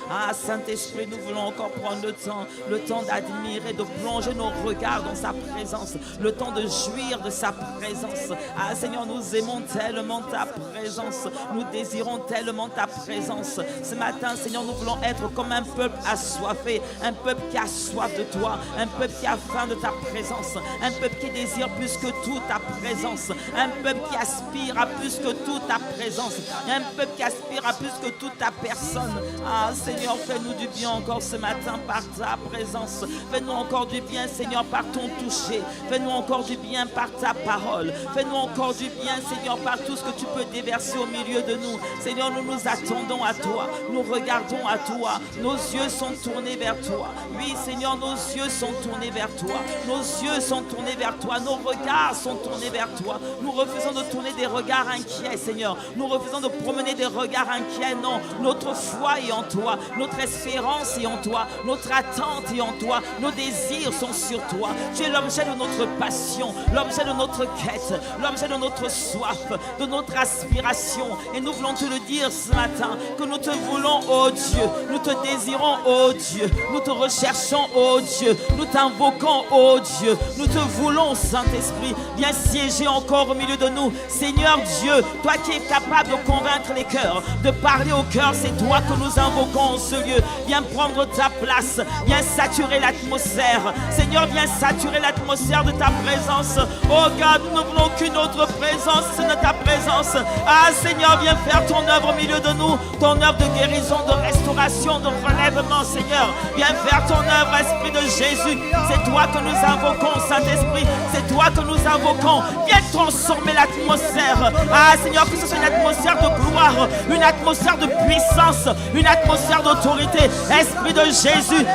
Ah, Saint-Esprit, nous voulons encore prendre le temps d'admirer, de plonger nos regards dans sa présence, le temps de jouir de sa présence. Ah, Seigneur, nous aimons tellement ta présence, nous désirons tellement ta présence. Ce matin, Seigneur, nous voulons être comme un peuple assoiffé, un peuple qui a soif de toi, un peuple qui a faim de ta présence, un peuple qui désire plus que tout ta présence, un peuple qui aspire à plus que toute ta présence, un peuple qui aspire à plus que toute ta personne. Ah, Seigneur, fais-nous du bien encore ce matin par ta présence. Fais-nous encore du bien, Seigneur, par ton toucher. Fais-nous encore du bien par ta parole. Fais-nous encore du bien, Seigneur, par tout ce que tu peux déverser au milieu de nous. Seigneur, nous nous attendons à toi. Nous regardons à toi. Nos yeux sont tournés vers toi. Oui, Seigneur, nos yeux sont tournés vers toi. Nos yeux sont tournés vers toi. Nos regards sont tournés vers toi. Nous refusons de tourner des regards inquiets, Seigneur. Nous refusons de promener des regards inquiets. Non, notre foi est en toi. Notre espérance est en toi. Notre attente est en toi. Nos désirs sont sur toi. Tu es l'objet de notre passion, l'objet de notre quête, l'objet de notre soif, de notre aspiration. Et nous voulons te le dire ce matin, que nous te voulons, ô Dieu. Nous te désirons, ô Dieu. Nous te recherchons, ô Dieu. Nous t'invoquons, ô Dieu. Nous te voulons, Saint-Esprit. Viens siéger encore au milieu de nous. Seigneur Dieu, toi qui es capable de convaincre les cœurs, de parler au cœur, c'est toi que nous invoquons en ce lieu. Viens prendre ta place. Viens saturer l'atmosphère. Seigneur, viens saturer l'atmosphère de ta présence. Oh God, nous ne voulons qu'une autre présence, c'est de ta présence. Ah Seigneur, viens faire ton œuvre au milieu de nous. Ton œuvre de guérison, de restauration, de relèvement, Seigneur. Viens faire ton œuvre, Esprit de Jésus. C'est toi que nous invoquons, Saint-Esprit. C'est toi que nous invoquons. Viens transformer l'atmosphère. Ah Seigneur, que ce soit une atmosphère de gloire, une atmosphère de puissance, une atmosphère d'autorité. Esprit de Jésus,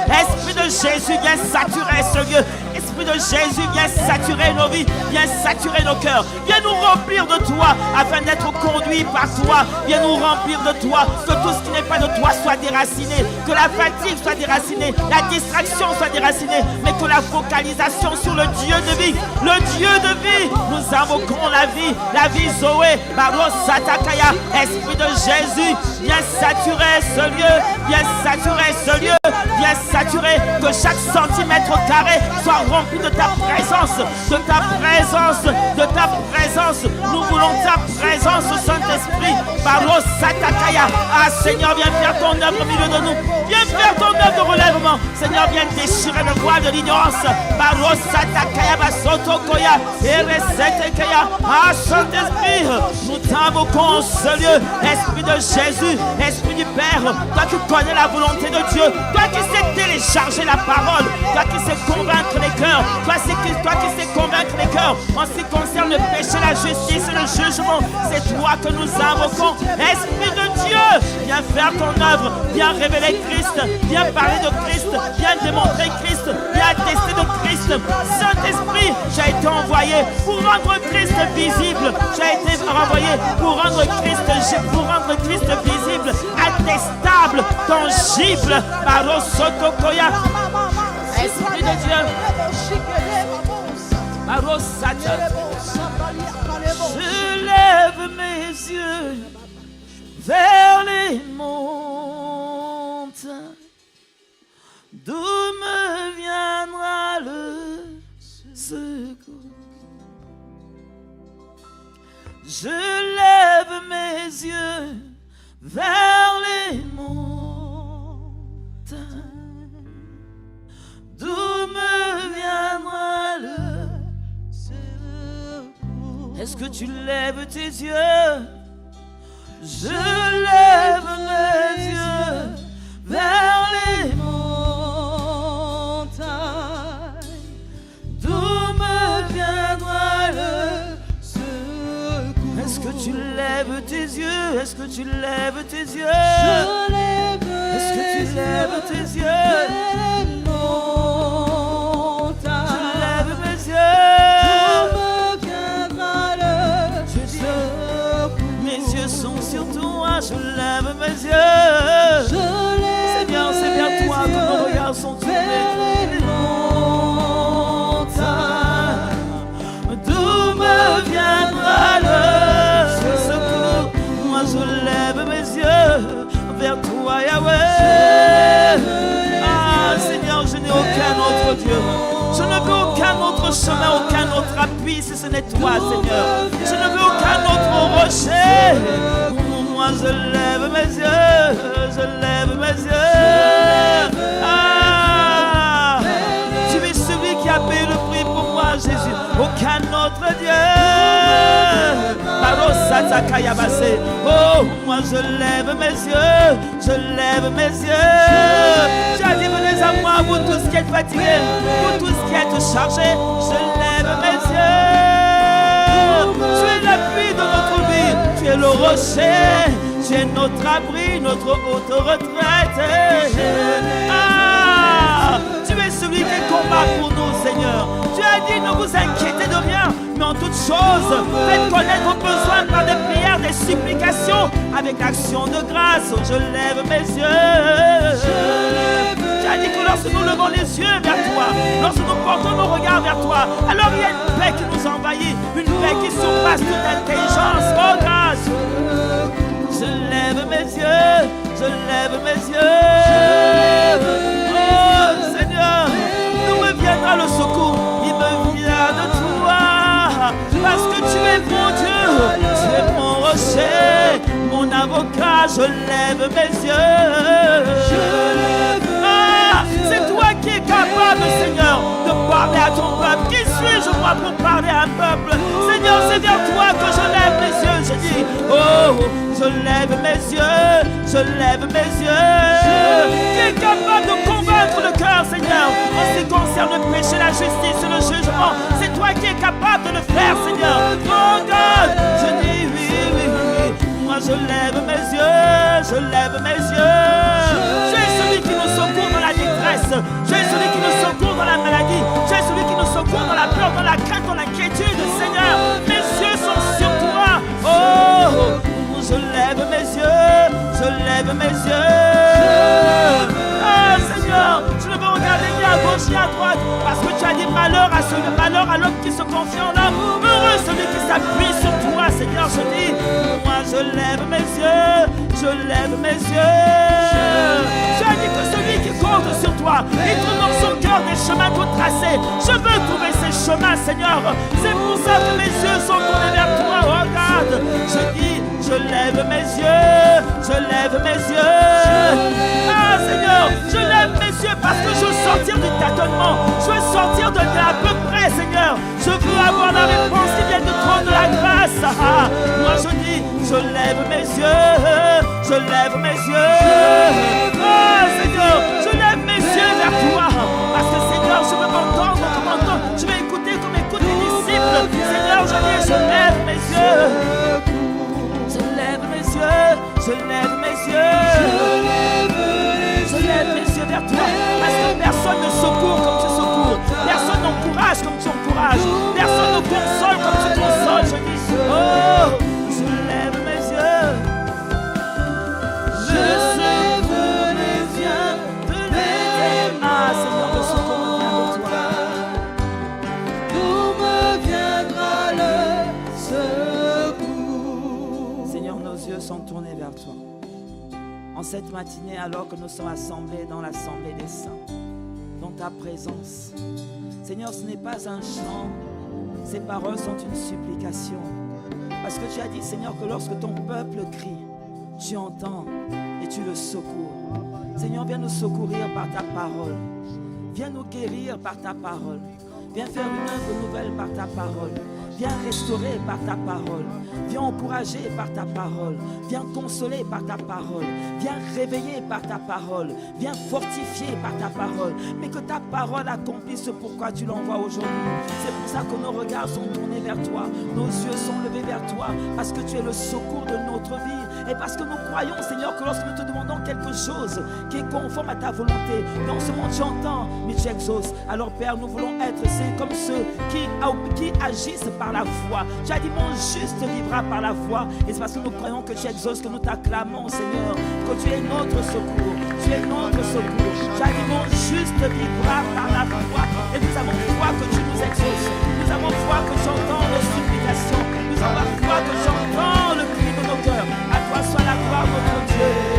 viens saturer ce lieu. Esprit de Jésus, viens saturer nos vies, viens saturer nos cœurs. Viens nous remplir de toi afin d'être conduits par toi. Viens nous remplir de toi, que tout ce qui n'est pas de toi soit déraciné, que la fatigue soit déracinée, la distraction soit déracinée, mais que la focalisation sur le Dieu de vie, le Dieu de vie, nous invoquons la vie Zoé, Baros Satakaya. Esprit de Jésus, viens saturer ce lieu, viens saturer ce lieu, viens saturer que chaque centimètre carré soit rempli de ta présence, de ta présence, de ta présence. Nous voulons ta présence, Saint-Esprit. Baros Satakaya. Ah Seigneur, viens faire ton œuvre au milieu de nous. Viens faire ton œuvre de relèvement. Seigneur, viens déchirer le voile de l'ignorance. Baros Satakaya, Basotokoya, Eresetekaya. Ah Saint-Esprit, nous t'invoquons en ce lieu. Esprit de Jésus, Esprit du Père, toi qui connais la volonté de Dieu, toi qui sais télécharger la parole, toi qui sais convaincre les cœurs, toi qui sais convaincre les cœurs en ce qui concerne le péché, la justice et le jugement. C'est toi que nous invoquons. Esprit de Dieu, viens faire ton œuvre, viens révéler Christ, viens parler de Christ, viens démontrer Christ, viens attester de Christ. Saint-Esprit, j'ai été envoyé pour rendre Christ visible. J'ai été envoyé pour rendre Christ visible, attestable, tangible. Barosotokoya. Esprit de Dieu. Je lève mes yeux vers les montagnes. D'où me viendra le secours? Je lève mes yeux vers les montagnes. D'où me viendra le secours? Est-ce que tu lèves tes yeux? Je lève mes yeux vers les montagnes. D'où me viendra le secours? Est-ce que tu lèves tes yeux? Est-ce que tu lèves tes yeux? Je lève. Est-ce que tu lèves tes yeux? Je lève mes yeux. D'où me viendra le secours? Mes yeux sont sur toi. Je lève mes yeux. C'est bien toi que nos regards sont tournés. D'où me viendra le secours? Moi je lève mes yeux. vers toi, Yahweh. Ah, Seigneur, je n'ai aucun autre Dieu. Je ne veux aucun autre chemin, aucun autre appui si ce n'est toi, Seigneur. Je ne veux aucun autre rocher. Moi, je lève mes yeux, je lève mes yeux. Ah, tu es celui qui a payé le prix pour moi, Jésus. Aucun autre Dieu. Oh, moi je lève mes yeux, je lève mes yeux. Tu as dit, venez à moi, vous tous qui êtes fatigués, vous tous qui êtes chargés, je lève mes yeux. Tu es l'appui de notre vie, tu es le rocher, tu es notre abri, notre haute retraite. Ah, tu es celui qui combat pour nous, Seigneur. Tu as dit, ne vous inquiétez de rien, mais en toutes choses, faites connaître vos besoins par des prières, des supplications, avec action de grâce. Je lève mes yeux. Tu as dit que lorsque nous levons les yeux vers toi, lorsque nous portons nos regards vers toi, alors il y a une paix qui nous envahit, une paix qui surpasse toute intelligence. Oh grâce. Je lève mes yeux, je lève mes yeux. Oh Seigneur, d'où me viendra le secours? Il me vient de toi, parce que tu es mon Dieu, tu es mon rocher, mon avocat. Je lève mes yeux. Ah, c'est toi qui es capable, Seigneur, de parler à ton peuple. Qui suis-je moi pour parler à un peuple? Seigneur, c'est vers toi que je lève mes yeux. Je dis, oh, je lève mes yeux, je lève mes yeux. Qui est capable de convaincre le cœur, Seigneur, en ce qui concerne le péché, la justice et le jugement? C'est toi qui es capable de le faire, Seigneur. Oh God, je dis oui, oui, oui. Moi je lève mes yeux, je lève mes yeux. Tu es celui qui nous secourt dans la détresse. Tu es celui qui nous secourt dans la maladie. Tu es celui qui nous secourt dans la peur, dans la crainte, dans l'inquiétude, Seigneur. Mes yeux sont sur toi. Oh, je lève mes yeux, je lève mes yeux. Ah Seigneur, je ne veux regarder ni à gauche ni à droite, parce que tu as dit malheur à celui, malheur à l'homme qui se confie en l'homme. Heureux celui qui s'appuie sur toi, Seigneur. Je dis, moi je lève mes yeux, je lève mes yeux. Tu as dit que celui qui compte sur toi, il trouve dans son cœur des chemins tout tracés. Je veux trouver ces chemins, Seigneur. C'est pour ça que mes yeux sont tournés vers toi. Regarde, je dis, je lève mes yeux, je lève mes yeux. Ah Seigneur, je lève mes yeux parce que je veux sortir du tâtonnement. Je veux sortir de là à peu près, Seigneur. Je veux avoir la réponse qui vient du trône de la grâce. Ah, moi je dis, je lève mes yeux, je lève mes yeux. Ah Seigneur, je lève mes yeux vers toi. Parce que Seigneur, je veux m'entendre comme entendre. Je vais écouter comme écoutent les disciples. Seigneur, je dis, je lève mes yeux. Je lève mes yeux, je lève mes yeux. Je lève mes yeux vers toi. Parce que personne ne secourt comme tu secours. Personne n'encourage comme tu encourages. Personne ne console comme tu consoles. Je dis, oh, je lève mes yeux. Je lève mes yeux de l'éternel. Ah Seigneur, le secours me vient de toi. D'où me viendra le secours? Seigneur, nos yeux sont tournés vers toi. En cette matinée, alors que nous sommes assemblés dans l'assemblée des saints, dans ta présence, Seigneur, ce n'est pas un chant, ces paroles sont une supplication. Parce que tu as dit, Seigneur, que lorsque ton peuple crie, tu entends et tu le secours. Seigneur, viens nous secourir par ta parole. Viens nous guérir par ta parole. Viens faire une œuvre nouvelle par ta parole. Viens restaurer par ta parole. Viens encourager par ta parole. Viens consoler par ta parole. Viens réveiller par ta parole. Viens fortifier par ta parole. Mais que ta parole accomplisse pourquoi tu l'envoies aujourd'hui. C'est pour ça que nos regards sont tournés vers toi. Nos yeux sont levés vers toi. Parce que tu es le secours de notre vie. Et parce que nous croyons, Seigneur, que lorsque nous te demandons quelque chose qui est conforme à ta volonté, non seulement tu entends, mais tu exauces. Alors Père, nous voulons être comme ceux qui agissent par la foi. Tu as dit, mon juste vivra par la foi. Et c'est parce que nous croyons que tu exauces que nous t'acclamons, Seigneur, que tu es notre secours. Tu es notre secours. Tu as dit, mon juste vivra par la foi. Et nous avons foi que tu nous exauces. Nous avons foi que tu entends nos supplications. Nous avons foi que tu entends le cri de nos cœurs. À toi soit la gloire, notre Dieu.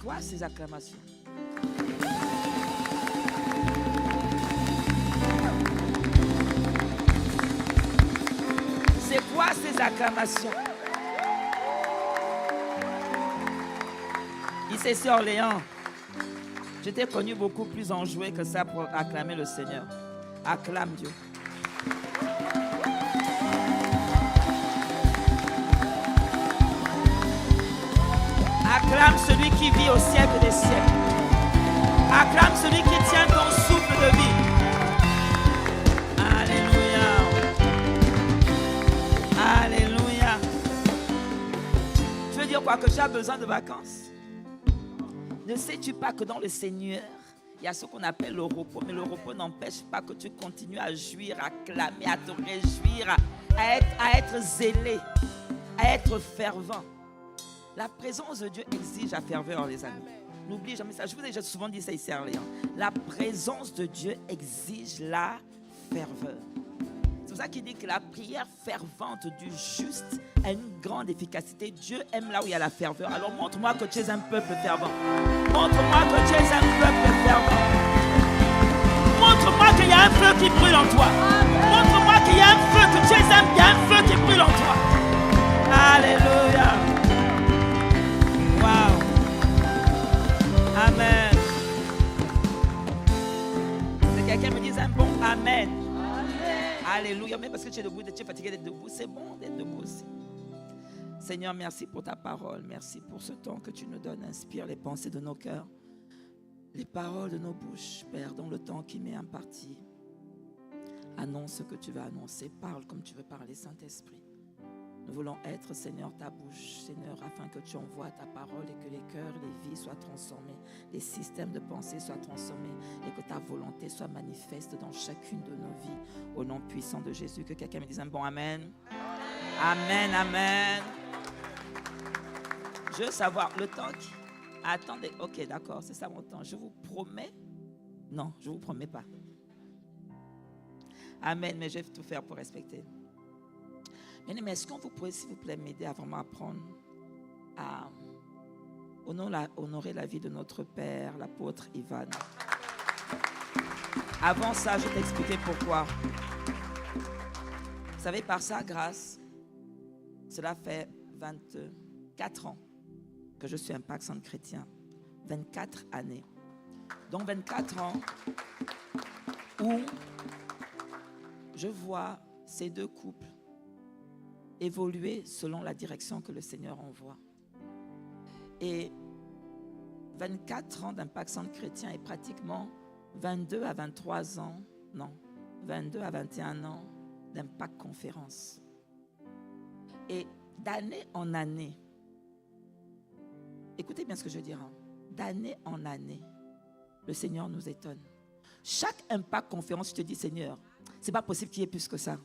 quoi ces acclamations? C'est quoi ces acclamations? Ici, Orléans, je t'ai connu beaucoup plus enjoué que ça pour acclamer le Seigneur. Acclame Dieu. Acclame celui qui vit au siècle des siècles. Acclame celui qui tient ton souffle de vie. Alléluia. Alléluia. Tu veux dire quoi? Que tu as besoin de vacances? Ne sais-tu pas que dans le Seigneur, il y a ce qu'on appelle le repos, mais le repos n'empêche pas que tu continues à jouir, à clamer, à te réjouir, à être zélé, à être fervent. La présence de Dieu exige la ferveur, les amis. N'oublie jamais ça. Je vous ai déjà souvent dit ça ici à Orléans. La présence de Dieu exige la ferveur. C'est pour ça qu'il dit que la prière fervente du juste a une grande efficacité. Dieu aime là où il y a la ferveur. Alors montre-moi que tu es un peuple fervent. Montre-moi que tu es un peuple fervent. Montre-moi qu'il y a un feu qui brûle en toi. Montre-moi qu'il y a un feu, que tu es un feu qui brûle en toi. Alléluia. Wow. Amen. Que quelqu'un me dise un bon Amen. Alléluia. Même parce que tu es debout, tu es fatigué d'être debout, c'est bon d'être debout aussi. Seigneur, merci pour ta parole. Merci pour ce temps que tu nous donnes. Inspire les pensées de nos cœurs, les paroles de nos bouches, Père, dans le temps qui m'est imparti. Annonce ce que tu vas annoncer. Parle comme tu veux parler, Saint-Esprit. Nous voulons être, Seigneur, ta bouche, Seigneur, afin que tu envoies ta parole et que les cœurs, les vies soient transformés, les systèmes de pensée soient transformés et que ta volonté soit manifeste dans chacune de nos vies. Au nom puissant de Jésus, que quelqu'un me dise un bon Amen. Amen, Amen. Je veux savoir le temps qui... Attendez, ok, d'accord, c'est ça mon temps. Je vous promets... Non, je ne vous promets pas. Amen, mais je vais tout faire pour respecter. Mais est-ce qu'on vous pourrait, s'il vous plaît, m'aider à vraiment apprendre à honorer la vie de notre Père, l'apôtre Ivan. Avant ça, je vais t'expliquer pourquoi. Vous savez, par sa grâce, cela fait 24 ans que je suis Impact Centre Chrétien. 24 années. Donc 24 ans où je vois ces deux couples évoluer selon la direction que le Seigneur envoie. Et 24 ans d'Impact Centre Chrétien et pratiquement 22 à 23 ans, non, 22 à 21 ans d'Impact Conférence. Et d'année en année, écoutez bien ce que je veux dire, hein, d'année en année, le Seigneur nous étonne. Chaque Impact Conférence, je te dis, Seigneur, c'est pas possible qu'il y ait plus que ça.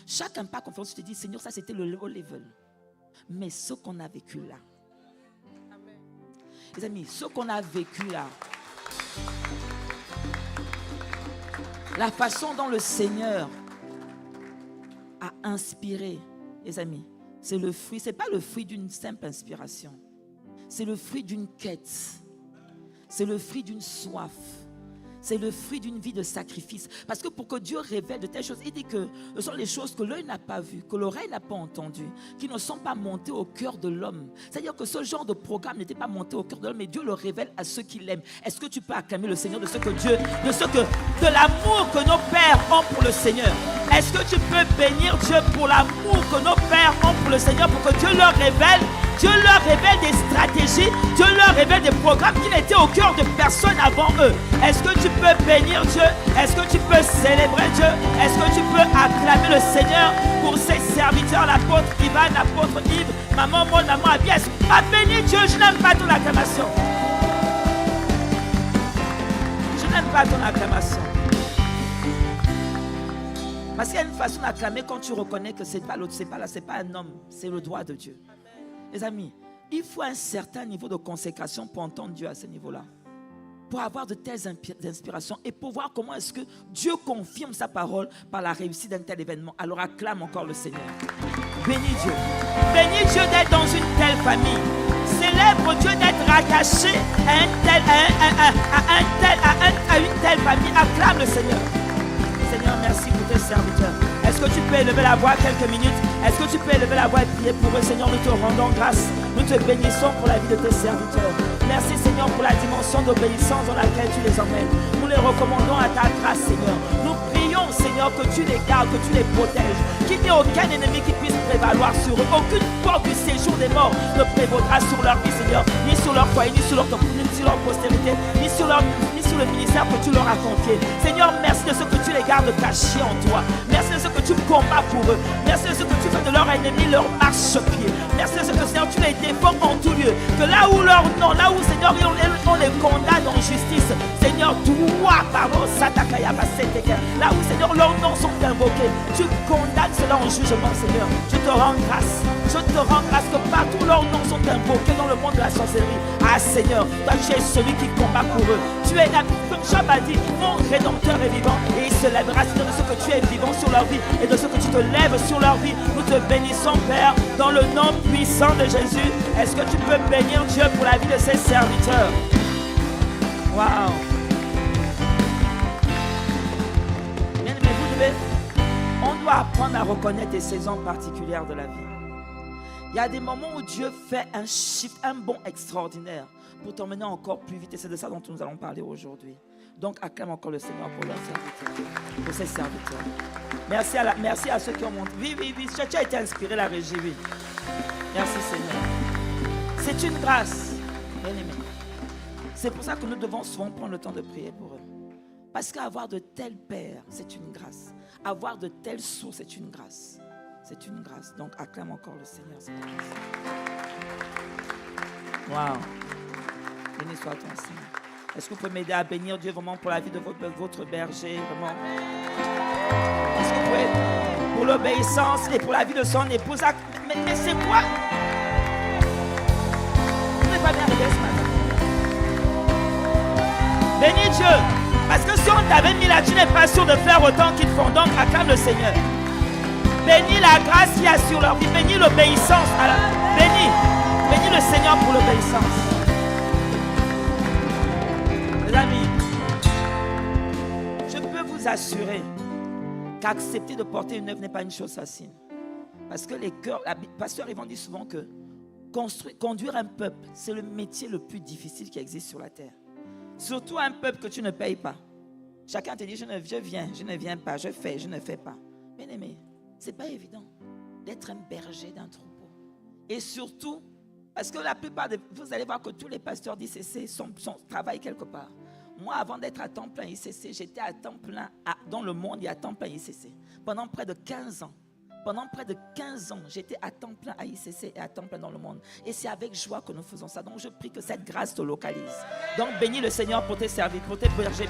Chaque Impact Conférence, je te dis, Seigneur, ça c'était le low level. Mais ce qu'on a vécu là, les amis, ce qu'on a vécu là, la façon dont le Seigneur a inspiré, les amis, c'est le fruit, c'est pas le fruit d'une simple inspiration. C'est le fruit d'une quête. C'est le fruit d'une soif. C'est le fruit d'une vie de sacrifice. Parce que pour que Dieu révèle de telles choses, il dit que ce sont les choses que l'œil n'a pas vues, que l'oreille n'a pas entendues, qui ne sont pas montées au cœur de l'homme. C'est-à-dire que ce genre de programme n'était pas monté au cœur de l'homme, mais Dieu le révèle à ceux qui l'aiment. Est-ce que tu peux acclamer le Seigneur de l'amour que nos pères ont pour le Seigneur? Est-ce que tu peux bénir Dieu pour l'amour que nos pères ont pour le Seigneur, pour que Dieu leur révèle des stratégies, Dieu leur révèle des programmes qui n'étaient au cœur de personne avant eux. Est-ce que tu peux bénir Dieu? Est-ce que tu peux célébrer Dieu? Est-ce que tu peux acclamer le Seigneur pour ses serviteurs, l'apôtre Ivan, l'apôtre Yves, maman Maud, maman Abia? Est-ce que tu peux bénir Dieu? Je n'aime pas ton acclamation. Je n'aime pas ton acclamation. Parce qu'il y a une façon d'acclamer quand tu reconnais que c'est pas l'autre, c'est pas un homme, c'est le droit de Dieu. Les amis, il faut un certain niveau de consécration pour entendre Dieu à ce niveau-là. Pour avoir de telles inspirations et pour voir comment est-ce que Dieu confirme sa parole par la réussite d'un tel événement. Alors acclame encore le Seigneur. Bénis Dieu. Bénis Dieu d'être dans une telle famille. C'est célèbre Dieu d'être rattaché à une telle famille. Acclame le Seigneur. Seigneur, merci pour tes serviteurs. Est-ce que tu peux élever la voix quelques minutes? Est-ce que tu peux élever la voix et prier pour eux? Seigneur, nous te rendons grâce. Nous te bénissons pour la vie de tes serviteurs. Merci Seigneur pour la dimension d'obéissance dans laquelle tu les emmènes. Nous les recommandons à ta grâce Seigneur. Nous prions Seigneur que tu les gardes, que tu les protèges. Qu'il n'y ait aucun ennemi qui puisse prévaloir sur eux. Aucune porte du séjour des morts ne prévaudra sur leur vie Seigneur. Ni sur leur foyer, ni sur leur postérité, ni sur le ministère que tu leur as confié. Seigneur, merci de ce que tu les gardes cachés en toi. Merci de ce que tu combats pour eux. Merci de ce que tu fais de leur ennemi leur marche-pied. Merci de ce que Seigneur tu les défends en tout lieu. Que là où leur nom, là où Seigneur on les condamne en justice, Seigneur, toi, pardon, là où Seigneur leurs noms sont invoqués, tu condamnes cela en jugement Seigneur. Je te rends grâce. Je te rends grâce que partout leurs noms sont invoqués dans le monde de la sorcellerie. Ah Seigneur, toi tu es celui qui combat pour eux. Tu es là, comme Job a dit, mon rédempteur est vivant et il se lèvera Seigneur de ce que tu es vivant sur leur vie et de ce que tu te lèves sur leur vie. Nous te bénissons Père dans le nom puissant de Jésus. Est-ce que tu peux bénir Dieu pour la vie de ses serviteurs? Waouh! Bien aimé, on doit apprendre à reconnaître les saisons particulières de la vie. Il y a des moments où Dieu fait un shift, un bond extraordinaire pour t'emmener encore plus vite. Et c'est de ça dont nous allons parler aujourd'hui. Donc, acclame encore le Seigneur pour leurs serviteurs, pour ses serviteurs. Merci à ceux qui ont monté. Oui. Tu as été inspiré, la régie, oui. Merci Seigneur. C'est une grâce, bien aimé. C'est pour ça que nous devons souvent prendre le temps de prier pour eux. Parce qu'avoir de tels pères, c'est une grâce. Avoir de telles sources, c'est une grâce. C'est une grâce. Donc, acclame encore le Seigneur. Waouh. Béni soit ton Seigneur. Est-ce que vous pouvez m'aider à bénir Dieu vraiment pour la vie de votre berger, vraiment? Est-ce que vous pouvez, pour l'obéissance et pour la vie de son épouse? Mais c'est quoi? Vous n'êtes pas bien réveillé ce matin. Bénis Dieu. Parce que si on t'avait mis là, tu n'es pas sûr de faire autant qu'ils font. Donc, acclame le Seigneur. Bénis la grâce qu'il y a sur leur vie. Bénis l'obéissance. Bénis le Seigneur pour l'obéissance. Les amis, je peux vous assurer qu'accepter de porter une œuvre n'est pas une chose facile. Parce que les cœurs, pasteur Yvan dit souvent que conduire un peuple, c'est le métier le plus difficile qui existe sur la terre. Surtout un peuple que tu ne payes pas. Chacun te dit, je ne viens pas, je fais, je ne fais pas. Bien aimé, ce n'est pas évident d'être un berger d'un troupeau. Et surtout, parce que la plupart vous allez voir que tous les pasteurs d'ICC travaillent quelque part. Moi, avant d'être à temps plein ICC, j'étais à temps plein dans le monde et à temps plein ICC. Pendant près de 15 ans. Pendant près de 15 ans, j'étais à temps plein à ICC et à temps plein dans le monde. Et c'est avec joie que nous faisons ça. Donc, je prie que cette grâce te localise. Donc, bénis le Seigneur pour tes services, pour tes bergers.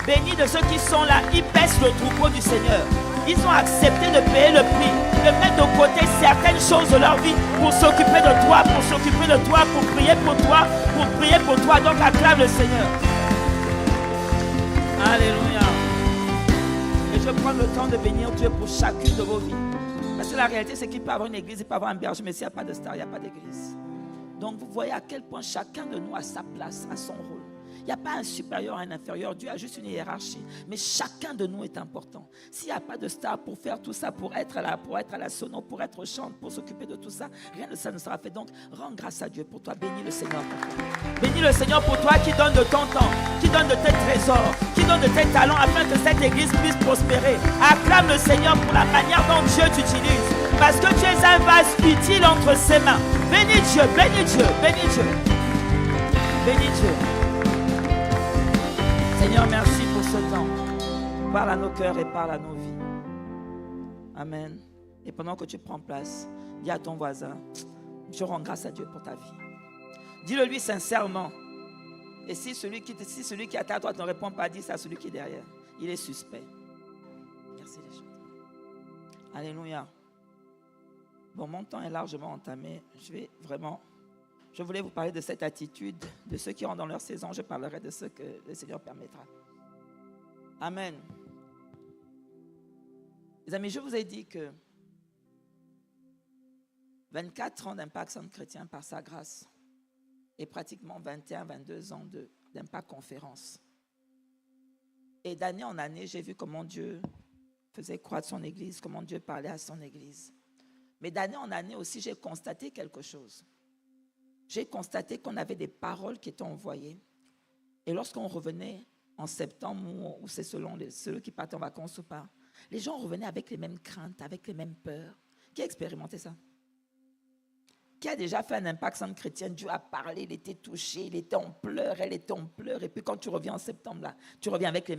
Bénis de ceux qui sont là. Ils pèsent le troupeau du Seigneur. Ils ont accepté de payer le prix, de mettre de côté certaines choses de leur vie pour s'occuper de toi, pour prier pour toi. Donc, acclame le Seigneur. Alléluia. Et je prends le temps de bénir Dieu pour chacune de vos vies. Parce que la réalité, c'est qu'il peut y avoir une église, il peut y avoir un berger, mais s'il n'y a pas de star, il n'y a pas d'église. Donc vous voyez à quel point chacun de nous a sa place, a son rôle. Il n'y a pas un supérieur, un inférieur. Dieu a juste une hiérarchie. Mais chacun de nous est important. S'il n'y a pas de star pour faire tout ça, pour être là, pour être à la sono, pour être au chant, pour s'occuper de tout ça, rien de ça ne sera fait. Donc, rends grâce à Dieu pour toi. Bénis le Seigneur pour toi. Bénis le Seigneur pour toi qui donne de ton temps, qui donne de tes trésors, qui donne de tes talents afin que cette église puisse prospérer. Acclame le Seigneur pour la manière dont Dieu t'utilise. Parce que tu es un vase utile entre ses mains. Bénis Dieu, bénis Dieu, bénis Dieu. Bénis Dieu. Seigneur, merci pour ce temps. Parle à nos cœurs et parle à nos vies. Amen. Et pendant que tu prends place, dis à ton voisin, je rends grâce à Dieu pour ta vie. Dis-le lui sincèrement. Et si celui qui est à ta droite ne répond pas, dis ça à celui qui est derrière. Il est suspect. Merci les gens. Alléluia. Bon, mon temps est largement entamé. Je voulais vous parler de cette attitude de ceux qui rentrent dans leur saison. Je parlerai de ce que le Seigneur permettra. Amen. Les amis, je vous ai dit que 24 ans d'impact centre chrétien par sa grâce et pratiquement 21, 22 ans d'Impact Conférence. Et d'année en année, j'ai vu comment Dieu faisait croître son Église, comment Dieu parlait à son Église. Mais d'année en année aussi, j'ai constaté quelque chose. J'ai constaté qu'on avait des paroles qui étaient envoyées. Et lorsqu'on revenait en septembre, ou c'est selon ceux qui partent en vacances ou pas, les gens revenaient avec les mêmes craintes, avec les mêmes peurs. Qui a expérimenté ça? Qui a déjà fait un impact centre chrétien? Dieu a parlé, il était touché, il était en pleurs, elle était en pleurs. Et puis quand tu reviens en septembre, là, tu reviens avec les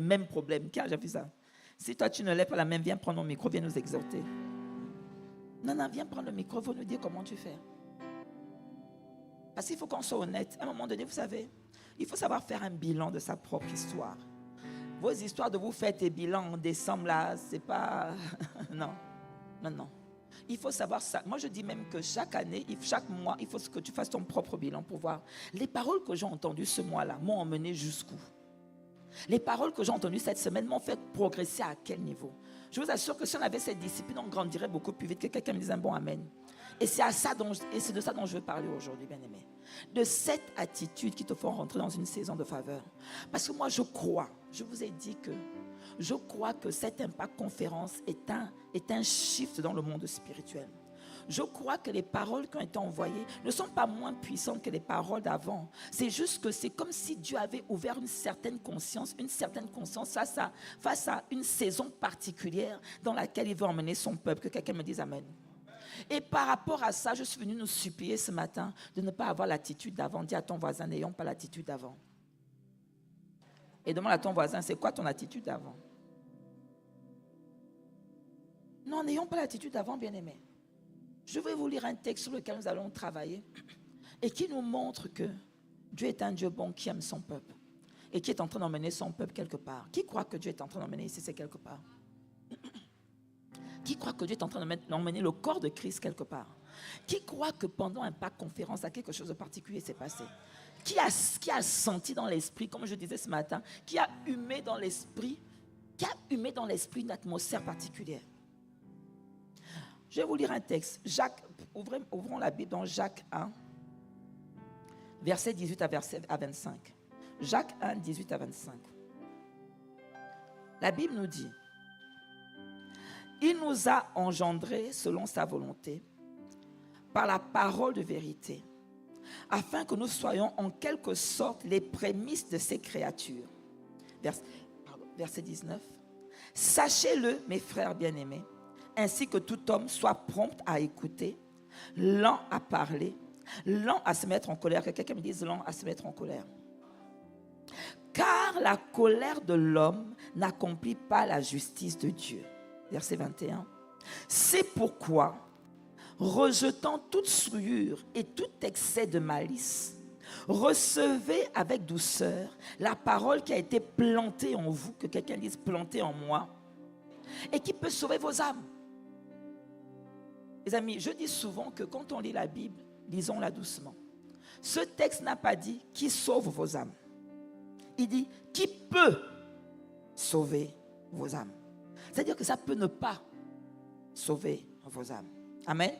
mêmes problèmes. Qui a déjà vu ça? Si toi, tu ne lèves pas la main, viens prendre mon micro, viens nous exhorter. Non, viens prendre le micro, il faut nous dire comment tu fais. Parce qu'il faut qu'on soit honnête. À un moment donné, vous savez, il faut savoir faire un bilan de sa propre histoire. Vos histoires de vous faire tes bilans en décembre, là, c'est pas... Non. Il faut savoir ça. Moi, je dis même que chaque année, chaque mois, il faut que tu fasses ton propre bilan pour voir les paroles que j'ai entendues ce mois-là m'ont emmené jusqu'où. Les paroles que j'ai entendues cette semaine m'ont fait progresser à quel niveau. Je vous assure que si on avait cette discipline, on grandirait beaucoup plus vite que quelqu'un me dise un bon amen. Et c'est de ça dont je veux parler aujourd'hui, bien-aimé. De cette attitude qui te font rentrer dans une saison de faveur. Parce que moi, je vous ai dit que je crois que cette Impact Conférence est un shift dans le monde spirituel. Je crois que les paroles qui ont été envoyées ne sont pas moins puissantes que les paroles d'avant. C'est juste que c'est comme si Dieu avait ouvert une certaine conscience face à une saison particulière dans laquelle il veut emmener son peuple. Que quelqu'un me dise amen. Et par rapport à ça, je suis venu nous supplier ce matin de ne pas avoir l'attitude d'avant. Dis à ton voisin, n'ayons pas l'attitude d'avant. Et demande à ton voisin, c'est quoi ton attitude d'avant? Non, n'ayons pas l'attitude d'avant, bien-aimé. Je vais vous lire un texte sur lequel nous allons travailler et qui nous montre que Dieu est un Dieu bon qui aime son peuple et qui est en train d'emmener son peuple quelque part. Qui croit que Dieu est en train d'emmener ici, c'est quelque part? Qui croit que Dieu est en train d'emmener le corps de Christ quelque part? Qui croit que pendant Impact Conférence, quelque chose de particulier s'est passé? Qui a senti dans l'esprit, comme je disais ce matin, qui a humé dans l'esprit une atmosphère particulière? Je vais vous lire un texte. Ouvrons la Bible dans Jacques 1, verset 18 à 25. Jacques 1, 18 à 25. La Bible nous dit: il nous a engendrés selon sa volonté, par la parole de vérité, afin que nous soyons en quelque sorte les prémices de ses créatures. Verset 19. Sachez-le, mes frères bien-aimés, ainsi que tout homme soit prompt à écouter, lent à parler, lent à se mettre en colère. Que quelqu'un me dise lent à se mettre en colère. Car la colère de l'homme n'accomplit pas la justice de Dieu. Verset 21. C'est pourquoi, rejetant toute souillure et tout excès de malice, recevez avec douceur la parole qui a été plantée en vous, que quelqu'un dise plantée en moi, et qui peut sauver vos âmes. Les amis, je dis souvent que quand on lit la Bible, lisons-la doucement. Ce texte n'a pas dit qui sauve vos âmes. Il dit qui peut sauver vos âmes. C'est-à-dire que ça peut ne pas sauver vos âmes. Amen.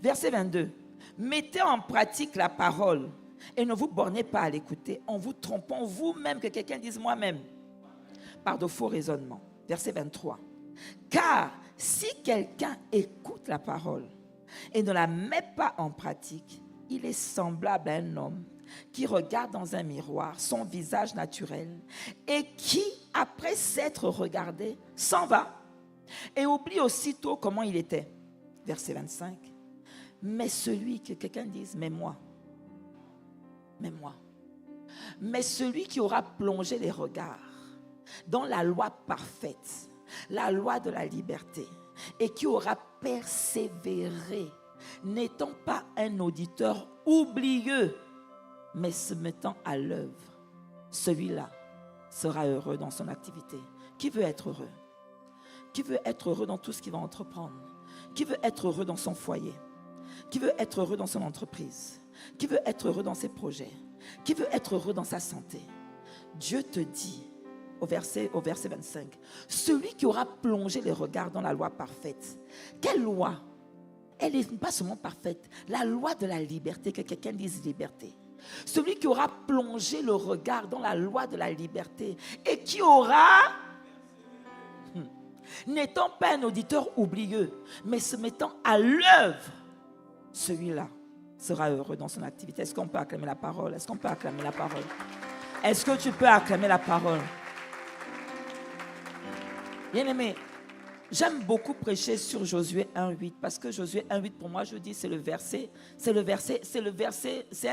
Verset 22. Mettez en pratique la parole et ne vous bornez pas à l'écouter en vous trompant vous-même, que quelqu'un dise moi-même, par de faux raisonnements. Verset 23. Car si quelqu'un écoute la parole et ne la met pas en pratique, il est semblable à un homme qui regarde dans un miroir son visage naturel et qui, après s'être regardé, s'en va et oublie aussitôt comment il était. Verset 25. Mais celui que quelqu'un dise, mais moi, mais celui qui aura plongé les regards dans la loi parfaite, la loi de la liberté, et qui aura persévéré, n'étant pas un auditeur oublieux, mais se mettant à l'œuvre, celui-là sera heureux dans son activité. Qui veut être heureux? Qui veut être heureux dans tout ce qu'il va entreprendre? Qui veut être heureux dans son foyer? Qui veut être heureux dans son entreprise? Qui veut être heureux dans ses projets? Qui veut être heureux dans sa santé? Dieu te dit, au verset 25, celui qui aura plongé les regards dans la loi parfaite. Quelle loi? elle n'est pas seulement parfaite. La loi de la liberté, que quelqu'un dise liberté. Celui qui aura plongé le regard dans la loi de la liberté et qui aura, n'étant pas un auditeur oublieux, mais se mettant à l'œuvre, celui-là sera heureux dans son activité. Est-ce qu'on peut acclamer la parole? Est-ce qu'on peut acclamer la parole? Est-ce que tu peux acclamer la parole? Bien-aimé, j'aime beaucoup prêcher sur Josué 1:8 parce que Josué 1:8 pour moi, je dis, c'est un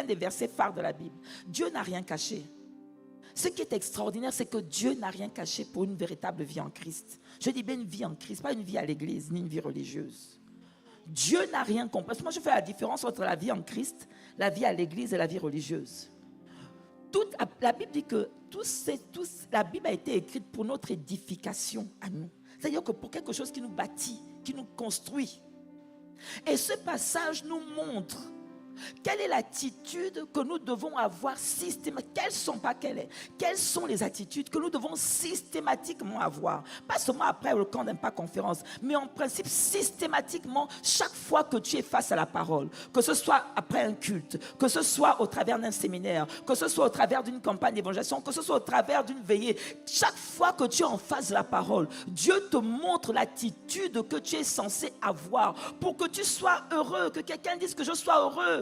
des versets phares de la Bible. Dieu n'a rien caché. Ce qui est extraordinaire, c'est que Dieu n'a rien caché pour une véritable vie en Christ. Je dis bien une vie en Christ, pas une vie à l'église, ni une vie religieuse. Dieu n'a rien compris. Moi, je fais la différence entre la vie en Christ, la vie à l'église et la vie religieuse. La Bible dit que la Bible a été écrite pour notre édification à nous. C'est-à-dire que pour quelque chose qui nous bâtit, qui nous construit. Et ce passage nous montre quelle est l'attitude que nous devons avoir systématiquement. Quelles sont les attitudes que nous devons systématiquement avoir? Pas seulement après le camp d'Impact Conférence, mais en principe systématiquement chaque fois que tu es face à la parole. Que ce soit après un culte, que ce soit au travers d'un séminaire, que ce soit au travers d'une campagne d'évangélisation, que ce soit au travers d'une veillée. Chaque fois que tu es en face de la parole, Dieu te montre l'attitude que tu es censé avoir pour que tu sois heureux, que quelqu'un dise que je sois heureux.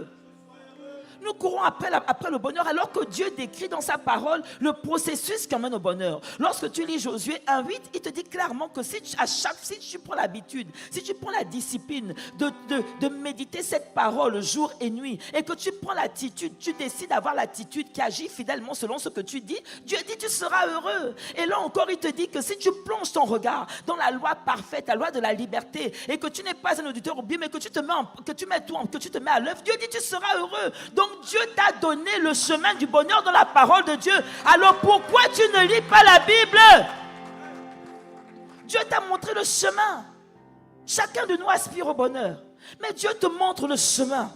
Nous courons après le bonheur alors que Dieu décrit dans sa parole le processus qui emmène au bonheur. Lorsque tu lis Josué 1:8, il te dit clairement que si tu prends l'habitude, si tu prends la discipline de méditer cette parole jour et nuit et que tu prends l'attitude, tu décides d'avoir l'attitude qui agit fidèlement selon ce que tu dis, Dieu dit tu seras heureux. Et là encore, il te dit que si tu plonges ton regard dans la loi parfaite, la loi de la liberté et que tu n'es pas un auditeur oublié mais que tu te mets à l'œuvre, Dieu dit tu seras heureux. Donc Dieu t'a donné le chemin du bonheur dans la parole de Dieu. Alors pourquoi tu ne lis pas la Bible? Dieu t'a montré le chemin. Chacun de nous aspire au bonheur. Mais Dieu te montre le chemin.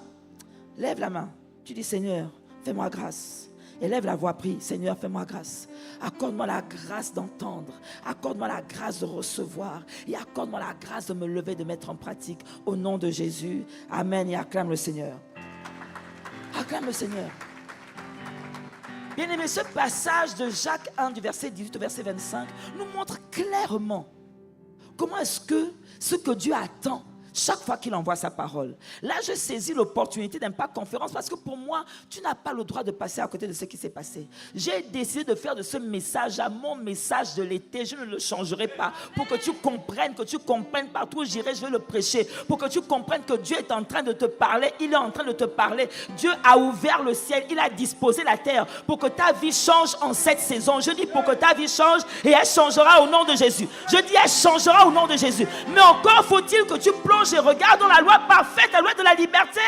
Lève la main. Tu dis Seigneur, fais-moi grâce. Et lève la voix, prie. Seigneur, fais-moi grâce. Accorde-moi la grâce d'entendre. Accorde-moi la grâce de recevoir. Et accorde-moi la grâce de me lever, de mettre en pratique. Au nom de Jésus. Amen. Et acclame le Seigneur. Acclame le Seigneur. Bien-aimé, ce passage de Jacques 1 du verset 18 au verset 25 nous montre clairement comment est-ce que ce que Dieu attend chaque fois qu'il envoie sa parole. Là, je saisis l'opportunité d'Impact Conférence parce que pour moi, tu n'as pas le droit de passer à côté de ce qui s'est passé. J'ai décidé de faire de ce message à mon message de l'été. Je ne le changerai pas pour que tu comprennes partout où j'irai, je vais le prêcher. Pour que tu comprennes que Dieu est en train de te parler. Il est en train de te parler. Dieu a ouvert le ciel. Il a disposé la terre pour que ta vie change en cette saison. Je dis pour que ta vie change et elle changera au nom de Jésus. Je dis elle changera au nom de Jésus. Mais encore faut-il que tu plonges et regarde dans la loi parfaite, la loi de la liberté.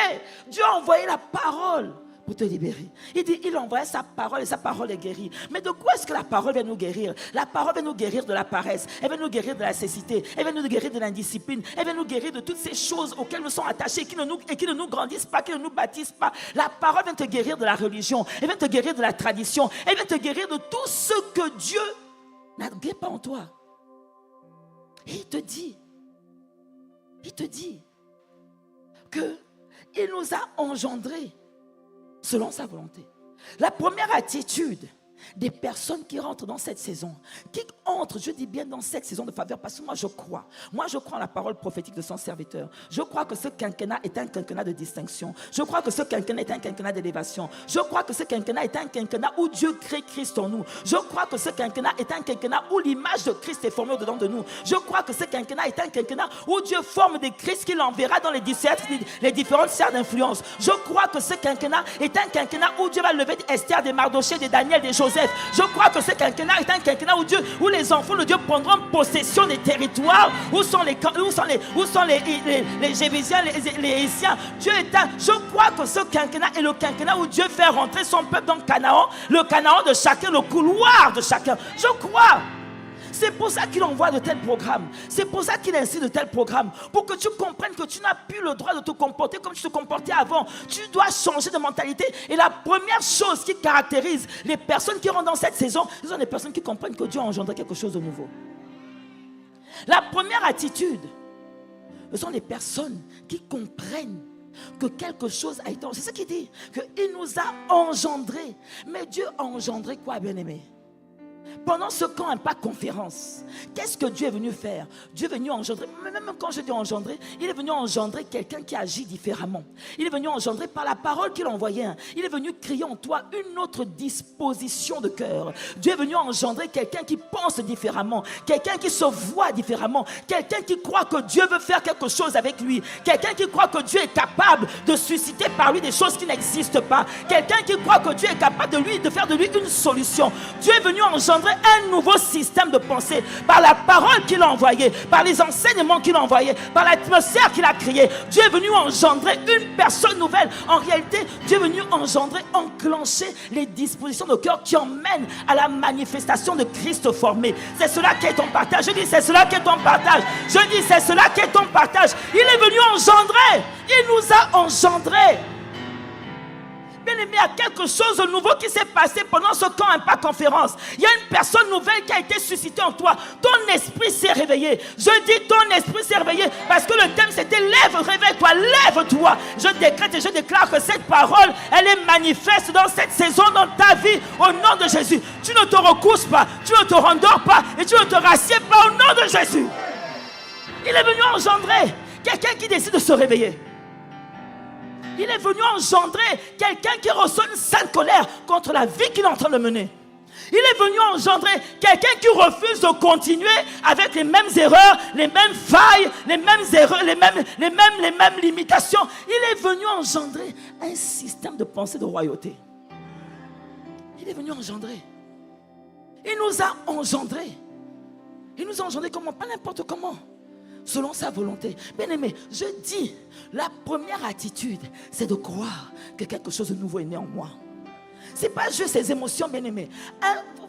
Dieu a envoyé la parole pour te libérer. Il dit, il a envoyé sa parole et sa parole est guérie. Mais de quoi est-ce que la parole vient nous guérir? La parole vient nous guérir de la paresse. Elle vient nous guérir de la cécité. Elle vient nous guérir de l'indiscipline. Elle vient nous guérir de toutes ces choses auxquelles nous sommes attachés et qui ne nous grandissent pas, qui ne nous bâtissent pas. La parole vient te guérir de la religion. Elle vient te guérir de la tradition. Elle vient te guérir de tout ce que Dieu n'a pas en toi. Et il te dit qu'il nous a engendrés selon sa volonté. La première attitude des personnes qui rentrent dans cette saison, qui entrent, je dis bien dans cette saison de faveur, parce que moi je crois en la parole prophétique de son serviteur. Je crois que ce quinquennat est un quinquennat de distinction. Je crois que ce quinquennat est un quinquennat d'élévation. Je crois que ce quinquennat est un quinquennat où Dieu crée Christ en nous. Je crois que ce quinquennat est un quinquennat où l'image de Christ est formée au-dedans de nous. Je crois que ce quinquennat est un quinquennat où Dieu forme des Christ qu'il enverra dans les différentes sphères d'influence. Je crois que ce quinquennat est un quinquennat où Dieu va lever des Esther, des Mardochée, des Daniel, des Joseph. Je crois que ce quinquennat est un quinquennat où les enfants de Dieu prendront possession des territoires, où sont les Jébusiens, les Hésiens. Je crois que ce quinquennat est le quinquennat où Dieu fait rentrer son peuple dans Canaan, le Canaan de chacun, le couloir de chacun. Je crois. C'est pour ça qu'il envoie de tels programmes. C'est pour ça qu'il incite de tels programmes. Pour que tu comprennes que tu n'as plus le droit de te comporter comme tu te comportais avant. Tu dois changer de mentalité. Et la première chose qui caractérise les personnes qui rentrent dans cette saison, ce sont des personnes qui comprennent que Dieu a engendré quelque chose de nouveau. La première attitude Ce sont les personnes qui comprennent que quelque chose a été... C'est ce qu'il dit, qu'il nous a engendrés. Mais Dieu a engendré quoi, bien-aimé? Pendant ce camp Impact Conférence, qu'est-ce que Dieu est venu faire? Dieu est venu engendrer, même quand je dis engendrer, il est venu engendrer quelqu'un qui agit différemment. Il est venu engendrer par la parole qu'il envoyait. Il est venu créer en toi une autre disposition de cœur. Dieu est venu engendrer quelqu'un qui pense différemment, quelqu'un qui se voit différemment, quelqu'un qui croit que Dieu veut faire quelque chose avec lui, quelqu'un qui croit que Dieu est capable de susciter par lui des choses qui n'existent pas, quelqu'un qui croit que Dieu est capable de faire de lui une solution. Dieu est venu engendrer un nouveau système de pensée par la parole qu'il a envoyée, par les enseignements qu'il a envoyés, par l'atmosphère qu'il a créée. Dieu est venu engendrer une personne nouvelle. En réalité, Dieu est venu engendrer, enclencher les dispositions de cœur qui emmènent à la manifestation de Christ formé. C'est cela qui est ton partage. Je dis, c'est cela qui est ton partage. Je dis, c'est cela qui est ton partage. Il est venu engendrer. Il nous a engendrés. Bien-aimé, il y a quelque chose de nouveau qui s'est passé pendant ce camp Impact Conférence. Il y a une personne nouvelle qui a été suscitée en toi. Ton esprit s'est réveillé. Je dis ton esprit s'est réveillé parce que le thème c'était lève, réveille-toi, lève-toi. Je décrète et je déclare que cette parole, elle est manifeste dans cette saison, dans ta vie, au nom de Jésus. Tu ne te recouches pas, tu ne te rendors pas et tu ne te rassieds pas au nom de Jésus. Il est venu engendrer quelqu'un qui décide de se réveiller. Il est venu engendrer quelqu'un qui reçoit une sainte colère contre la vie qu'il est en train de mener. Il est venu engendrer quelqu'un qui refuse de continuer avec les mêmes erreurs, les mêmes failles, les mêmes erreurs, les mêmes limitations. Il est venu engendrer un système de pensée de royauté. Il est venu engendrer. Il nous a engendrés. Il nous a engendrés comment? Pas n'importe comment. Selon sa volonté. Bien-aimé, je dis, la première attitude, c'est de croire que quelque chose de nouveau est né en moi. Ce n'est pas juste ces émotions, bien-aimés.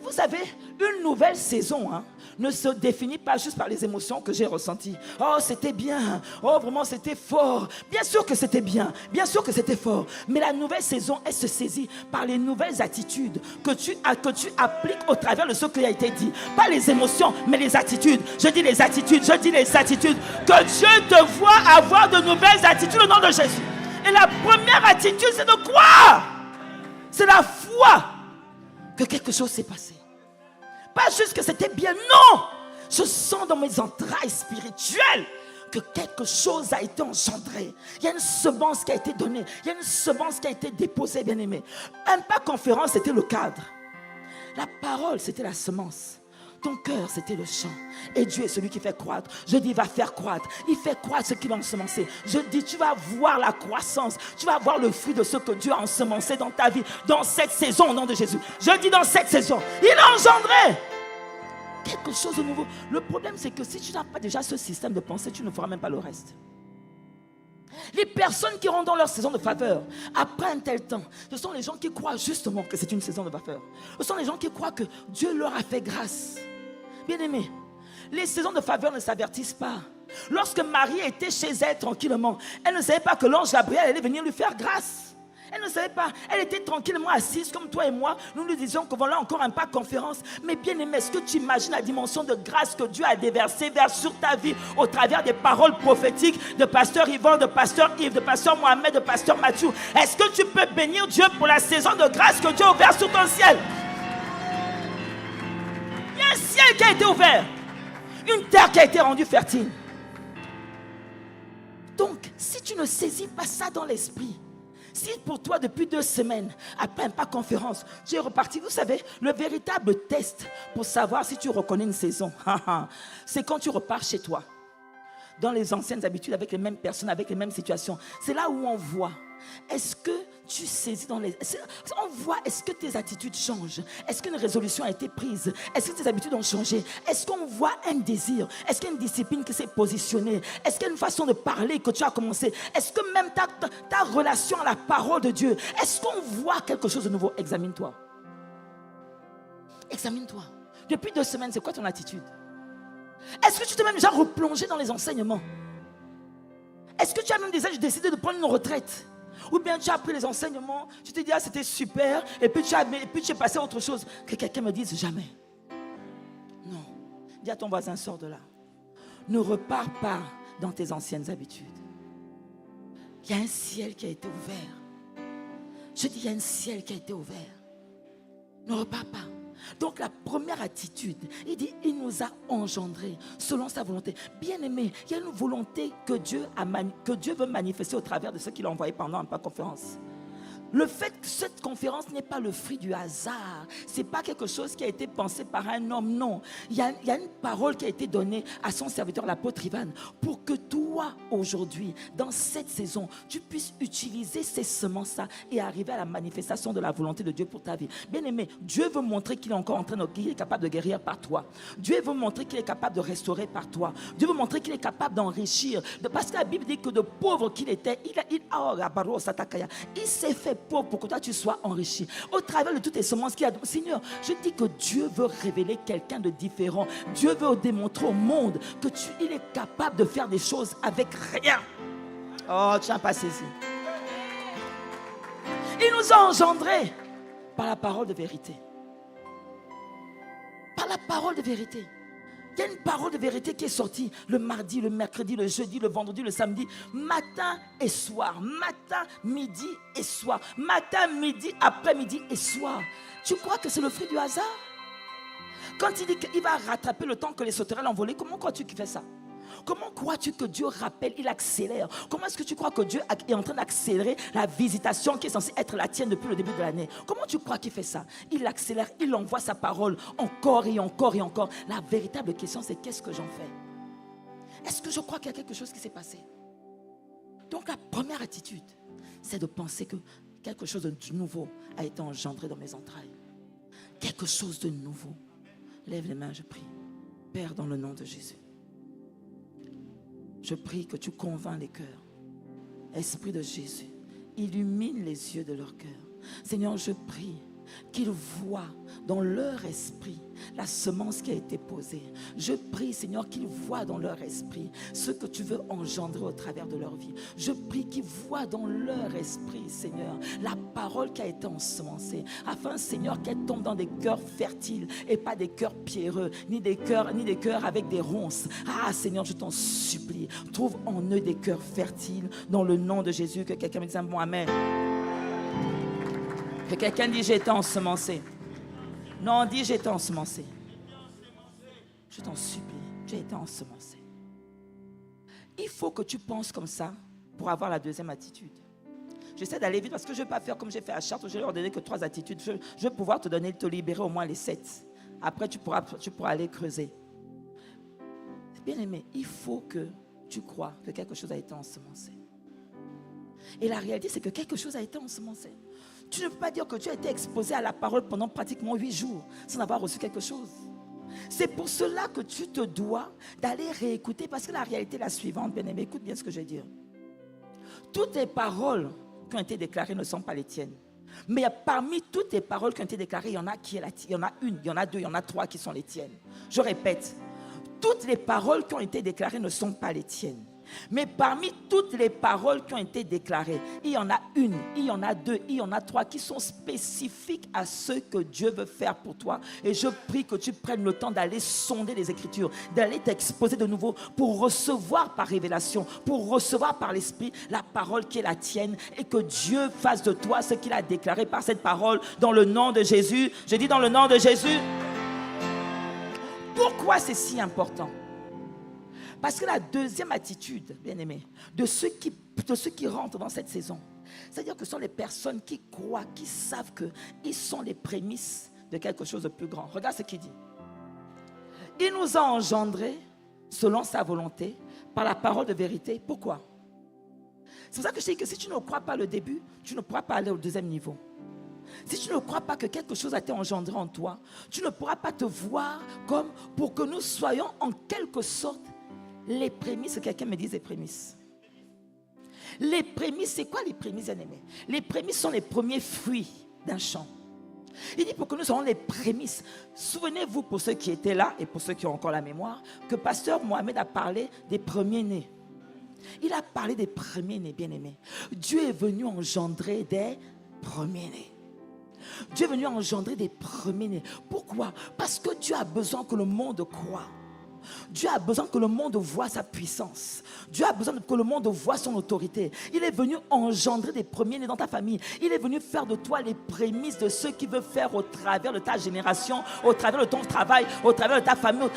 Vous savez, une nouvelle saison ne se définit pas juste par les émotions que j'ai ressenties. Oh, c'était bien. Oh, vraiment, c'était fort. Bien sûr que c'était bien. Bien sûr que c'était fort. Mais la nouvelle saison, elle se saisit par les nouvelles attitudes que tu appliques au travers de ce qui a été dit. Pas les émotions, mais les attitudes. Je dis les attitudes. Je dis les attitudes. Que Dieu te voit avoir de nouvelles attitudes au nom de Jésus. Et la première attitude, c'est de croire. C'est la foi que quelque chose s'est passé. Pas juste que c'était bien, non! Je sens dans mes entrailles spirituelles que quelque chose a été engendré. Il y a une semence qui a été donnée. Il y a une semence qui a été déposée, bien-aimé. Impact Conférence, c'était le cadre. La parole, c'était la semence. Ton cœur, c'était le champ. Et Dieu est celui qui fait croître. Je dis, il va faire croître. Il fait croître ce qu'il a ensemencé. Je dis, tu vas voir la croissance. Tu vas voir le fruit de ce que Dieu a ensemencé dans ta vie. Dans cette saison, au nom de Jésus. Je dis, dans cette saison, il a engendré quelque chose de nouveau. Le problème, c'est que si tu n'as pas déjà ce système de pensée, tu ne feras même pas le reste. Les personnes qui rentrent dans leur saison de faveur, après un tel temps, ce sont les gens qui croient justement que c'est une saison de faveur. Ce sont les gens qui croient que Dieu leur a fait grâce. Bien-aimés, les saisons de faveur ne s'avertissent pas. Lorsque Marie était chez elle tranquillement, elle ne savait pas que l'ange Gabriel allait venir lui faire grâce. Elle ne savait pas, elle était tranquillement assise comme toi et moi. Nous nous disions que voilà encore un Impact Conférence. Mais bien aimé, est-ce que tu imagines la dimension de grâce que Dieu a déversée sur ta vie au travers des paroles prophétiques de pasteur Yvan, de pasteur Yves, de pasteur Mohamed, de pasteur Mathieu? Est-ce que tu peux bénir Dieu pour la saison de grâce que Dieu a ouverte sur ton ciel? Il y a un ciel qui a été ouvert, une terre qui a été rendue fertile. Donc, si tu ne saisis pas ça dans l'esprit, si pour toi, depuis 2 semaines, après Impact Conférence, tu es reparti, vous savez, le véritable test pour savoir si tu reconnais une saison, c'est quand tu repars chez toi, dans les anciennes habitudes, avec les mêmes personnes, avec les mêmes situations. C'est là où on voit. Est-ce que tu saisis dans les... On voit, est-ce que tes attitudes changent? Est-ce qu'une résolution a été prise? Est-ce que tes habitudes ont changé? Est-ce qu'on voit un désir? Est-ce qu'il y a une discipline qui s'est positionnée? Est-ce qu'il y a une façon de parler que tu as commencé? Est-ce que même ta relation à la parole de Dieu, est-ce qu'on voit quelque chose de nouveau? Examine-toi. Examine-toi. Depuis 2 semaines, c'est quoi ton attitude? Est-ce que tu t'es même déjà replongé dans les enseignements? Est-ce que tu as même déjà décidé de prendre une retraite? Ou bien tu as pris les enseignements, tu t'es dit ah c'était super, et puis tu es passé à autre chose. Que quelqu'un me dise jamais. Non. Dis à ton voisin, sors de là. Ne repars pas dans tes anciennes habitudes. Il y a un ciel qui a été ouvert. Je dis, il y a un ciel qui a été ouvert. Ne repars pas. Donc la première attitude, il dit, il nous a engendrés selon sa volonté. Bien-aimé, il y a une volonté que Dieu veut manifester au travers de ce qu'il a envoyé pendant une conférence. Le fait que cette conférence n'est pas le fruit du hasard, ce n'est pas quelque chose qui a été pensé par un homme, non. Il y a une parole qui a été donnée à son serviteur, l'apôtre Ivan, pour que toi, aujourd'hui, dans cette saison, tu puisses utiliser ces semences-là et arriver à la manifestation de la volonté de Dieu pour ta vie. Bien-aimé, Dieu veut montrer qu'il est encore en train qu'il est capable de guérir par toi. Dieu veut montrer qu'il est capable de restaurer par toi. Dieu veut montrer qu'il est capable d'enrichir. Parce que la Bible dit que de pauvre qu'il était, il s'est fait pauvre pour que toi tu sois enrichi. Au travers de toutes les semences qu'il y a. Seigneur, je dis que Dieu veut révéler quelqu'un de différent. Dieu veut démontrer au monde que il est capable de faire des choses avec rien. Oh, tu n'as pas saisi. Il nous a engendrés par la parole de vérité. Par la parole de vérité. Il y a une parole de vérité qui est sortie le mardi, le mercredi, le jeudi, le vendredi, le samedi, matin et soir, matin, midi et soir, matin, midi, après-midi et soir. Tu crois que c'est le fruit du hasard? Quand il dit qu'il va rattraper le temps que les sauterelles ont volé, comment crois-tu qu'il fait ça? Comment crois-tu que Dieu rappelle, il accélère? Comment est-ce que tu crois que Dieu est en train d'accélérer la visitation qui est censée être la tienne depuis le début de l'année? Comment tu crois qu'il fait ça? Il accélère, il envoie sa parole encore et encore et encore. La véritable question, c'est qu'est-ce que j'en fais? Est-ce que je crois qu'il y a quelque chose qui s'est passé? Donc la première attitude, c'est de penser que quelque chose de nouveau a été engendré dans mes entrailles. Quelque chose de nouveau. Lève les mains, je prie. Père, dans le nom de Jésus. Je prie que tu convaincs les cœurs. Esprit de Jésus, illumine les yeux de leur cœur. Seigneur, je prie qu'ils voient dans leur esprit la semence qui a été posée. Je prie, Seigneur, qu'ils voient dans leur esprit ce que tu veux engendrer au travers de leur vie. Je prie qu'ils voient dans leur esprit, Seigneur, la parole qui a été ensemencée, afin, Seigneur, qu'elle tombe dans des cœurs fertiles et pas des cœurs pierreux, ni des cœurs avec des ronces. Ah, Seigneur, je t'en supplie, trouve en eux des cœurs fertiles dans le nom de Jésus. Que quelqu'un me dise un bon amen. Que quelqu'un dise j'ai été ensemencé. Non, dis j'ai été ensemencé. Je t'en supplie, j'ai été ensemencé. Il faut que tu penses comme ça pour avoir la deuxième attitude. J'essaie d'aller vite parce que je ne vais pas faire comme j'ai fait à Chartres où je leur donné que 3 attitudes. Je vais pouvoir te libérer au moins les 7. Après, tu pourras aller creuser. Bien aimé, il faut que tu crois que quelque chose a été ensemencé. Et la réalité, c'est que quelque chose a été ensemencé. Tu ne peux pas dire que tu as été exposé à la parole pendant pratiquement 8 jours sans avoir reçu quelque chose. C'est pour cela que tu te dois d'aller réécouter, parce que la réalité est la suivante, bien-aimé, écoute bien ce que je vais dire. Toutes les paroles qui ont été déclarées ne sont pas les tiennes. Mais parmi toutes les paroles qui ont été déclarées, il y en a il y en a une, il y en a 2, il y en a 3 qui sont les tiennes. Je répète, toutes les paroles qui ont été déclarées ne sont pas les tiennes. Mais parmi toutes les paroles qui ont été déclarées, il y en a une, il y en a 2, il y en a 3 qui sont spécifiques à ce que Dieu veut faire pour toi. Et je prie que tu prennes le temps d'aller sonder les Écritures, d'aller t'exposer de nouveau pour recevoir par révélation, pour recevoir par l'Esprit la parole qui est la tienne, et que Dieu fasse de toi ce qu'il a déclaré par cette parole dans le nom de Jésus. Je dis dans le nom de Jésus. Pourquoi c'est si important? Parce que la deuxième attitude, bien-aimé, de ceux qui rentrent dans cette saison, c'est-à-dire que ce sont les personnes qui croient, qui savent qu'ils sont les prémices de quelque chose de plus grand. Regarde ce qu'il dit. Il nous a engendrés selon sa volonté, par la parole de vérité. Pourquoi? C'est pour ça que je dis que si tu ne crois pas le début, tu ne pourras pas aller au deuxième niveau. Si tu ne crois pas que quelque chose a été engendré en toi, tu ne pourras pas te voir comme pour que nous soyons en quelque sorte les prémices. Quelqu'un me dit les prémices. Les prémices, c'est quoi les prémices, bien-aimés? Les prémices sont les premiers fruits d'un champ. Il dit pour que nous soyons les prémices. Souvenez-vous, pour ceux qui étaient là et pour ceux qui ont encore la mémoire, que pasteur Mohamed a parlé des premiers-nés. Il a parlé des premiers-nés, bien-aimés. Dieu est venu engendrer des premiers-nés. Dieu est venu engendrer des premiers-nés. Pourquoi? Parce que Dieu a besoin que le monde croie. Dieu a besoin que le monde voie sa puissance. Dieu a besoin que le monde voie son autorité. Il est venu engendrer des premiers-nés dans ta famille. Il est venu faire de toi les prémices de ce qu'il veut faire au travers de ta génération, au travers de ton travail, au travers de ta famille.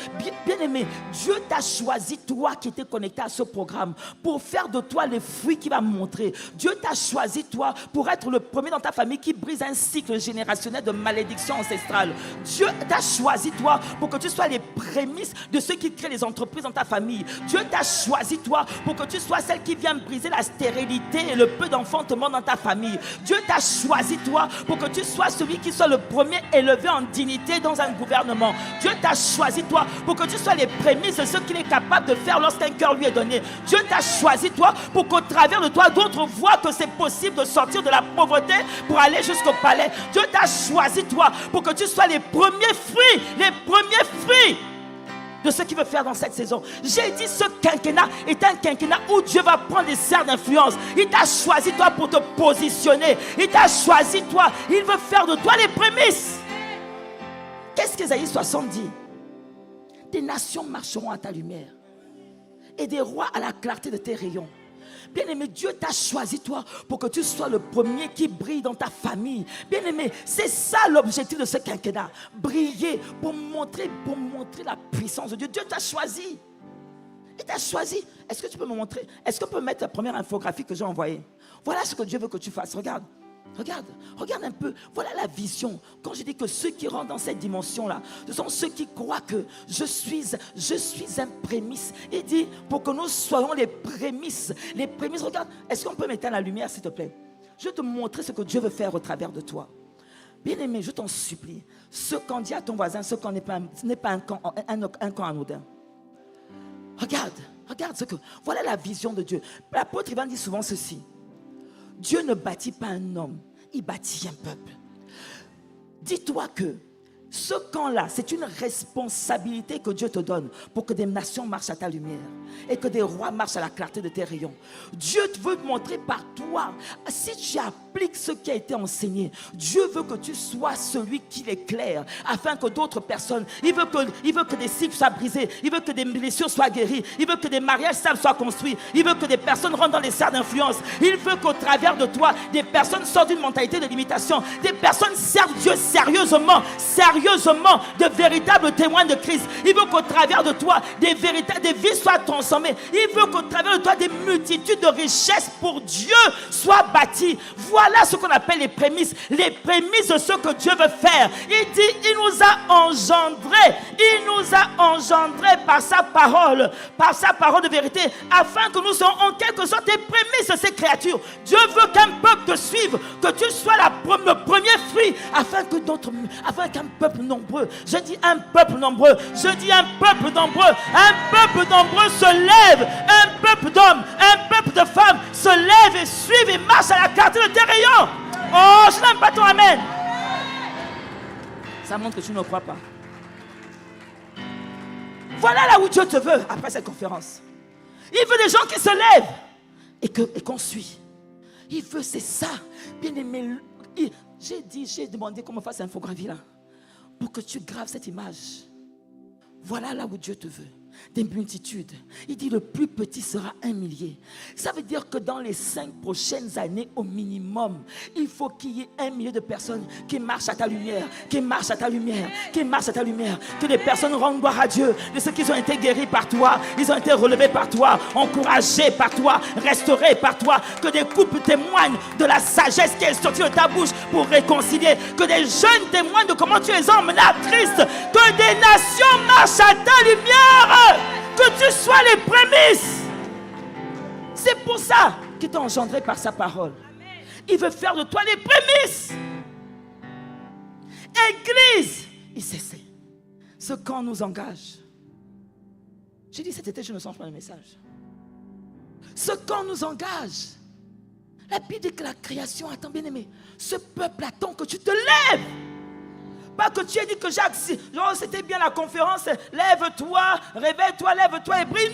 Bien-aimé, Dieu t'a choisi, toi qui étais connecté à ce programme, pour faire de toi les fruits qu'il va montrer. Dieu t'a choisi, toi, pour être le premier dans ta famille qui brise un cycle générationnel de malédiction ancestrale. Dieu t'a choisi, toi, pour que tu sois les prémices de ceux qui créent les entreprises dans ta famille. Dieu t'a choisi, toi, pour que tu sois celle qui vient briser la stérilité et le peu d'enfantement dans ta famille. Dieu t'a choisi, toi, pour que tu sois celui qui soit le premier élevé en dignité dans un gouvernement. Dieu t'a choisi, toi, pour que tu sois les prémices de ce qu'il est capable de faire lorsqu'un cœur lui est donné. Dieu t'a choisi, toi, pour qu'au travers de toi, d'autres voient que c'est possible de sortir de la pauvreté pour aller jusqu'au palais. Dieu t'a choisi, toi, pour que tu sois les premiers fruits de ce qu'il veut faire dans cette saison. J'ai dit, ce quinquennat est un quinquennat où Dieu va prendre des sphères d'influence. Il t'a choisi, toi, pour te positionner. Il t'a choisi, toi. Il veut faire de toi les prémices. Qu'est-ce qu'Ésaïe 60 dit? Des nations marcheront à ta lumière et des rois à la clarté de tes rayons. Bien-aimé, Dieu t'a choisi, toi, pour que tu sois le premier qui brille dans ta famille. Bien-aimé, c'est ça l'objectif de ce quinquennat. Briller pour montrer la puissance de Dieu. Dieu t'a choisi. Il t'a choisi. Est-ce que tu peux me montrer? Est-ce qu'on peut mettre la première infographie que j'ai envoyée? Voilà ce que Dieu veut que tu fasses. Regarde un peu. Voilà la vision. Quand je dis que ceux qui rentrent dans cette dimension-là, ce sont ceux qui croient que je suis un prémisse. Il dit, pour que nous soyons les prémices. Les prémices, regarde, est-ce qu'on peut mettre la lumière, s'il te plaît? Je vais te montrer ce que Dieu veut faire au travers de toi. Bien-aimé, je t'en supplie. Ce qu'en dit à ton voisin, ce qu'en n'est pas un camp anodin. Regarde ce que... Voilà la vision de Dieu. L'apôtre Ivan dit souvent ceci. Dieu ne bâtit pas un homme, il bâtit un peuple. Dis-toi que ce camp-là, c'est une responsabilité que Dieu te donne pour que des nations marchent à ta lumière et que des rois marchent à la clarté de tes rayons. Dieu veut te montrer par toi. Si tu appliques ce qui a été enseigné, Dieu veut que tu sois celui qui l'éclaire afin que d'autres personnes, il veut que des cycles soient brisés, il veut que des blessures soient guéries, il veut que des mariages stables soient construits, il veut que des personnes rentrent dans les sphères d'influence, il veut qu'au travers de toi, des personnes sortent d'une mentalité de limitation, des personnes servent Dieu sérieusement, de véritables témoins de Christ. Il veut qu'au travers de toi, des vies soient transformées. Il veut qu'au travers de toi, des multitudes de richesses pour Dieu soient bâties. Voilà ce qu'on appelle les prémices de ce que Dieu veut faire. Il dit, il nous a engendrés par sa parole de vérité, afin que nous soyons en quelque sorte les prémices de ces créatures. Dieu veut qu'un peuple te suive, que tu sois le premier fruit, afin qu'un peuple nombreux, je dis un peuple nombreux se lève, un peuple d'hommes, un peuple de femmes se lève et suive et marche à la clarté de tes rayons. Oh, je n'aime pas ton amen. Ça montre que tu ne crois pas. Voilà là où Dieu te veut après cette conférence. Il veut des gens qui se lèvent et qu'on suit. Il veut, c'est ça. Bien aimé, j'ai demandé qu'on me fasse infographie là, pour que tu graves cette image. Voilà là où Dieu te veut. Des multitudes. Il dit le plus petit sera 1 millier. Ça veut dire que dans les 5 prochaines années au minimum, il faut qu'il y ait 1 millier de personnes qui marchent à ta lumière, que les personnes rendent gloire à Dieu de ceux qui ont été guéris par toi, ils ont été relevés par toi, encouragés par toi, restaurés par toi, que des couples témoignent de la sagesse qui est sortie de ta bouche pour réconcilier, que des jeunes témoignent de comment tu es emmené à Christ, que des nations marchent à ta lumière. Que tu sois les prémices. C'est pour ça qu'il t'a engendré par sa parole. Il veut faire de toi les prémices. Église, il sait. Ce camp nous engage. J'ai dit cet été, je ne sens pas le message. Ce camp nous engage. La Bible dit que la création attend, bien aimé. Ce peuple attend que tu te lèves. Pas que tu aies dit que Jacques, c'était bien la conférence, lève-toi, réveille-toi, lève-toi et prie.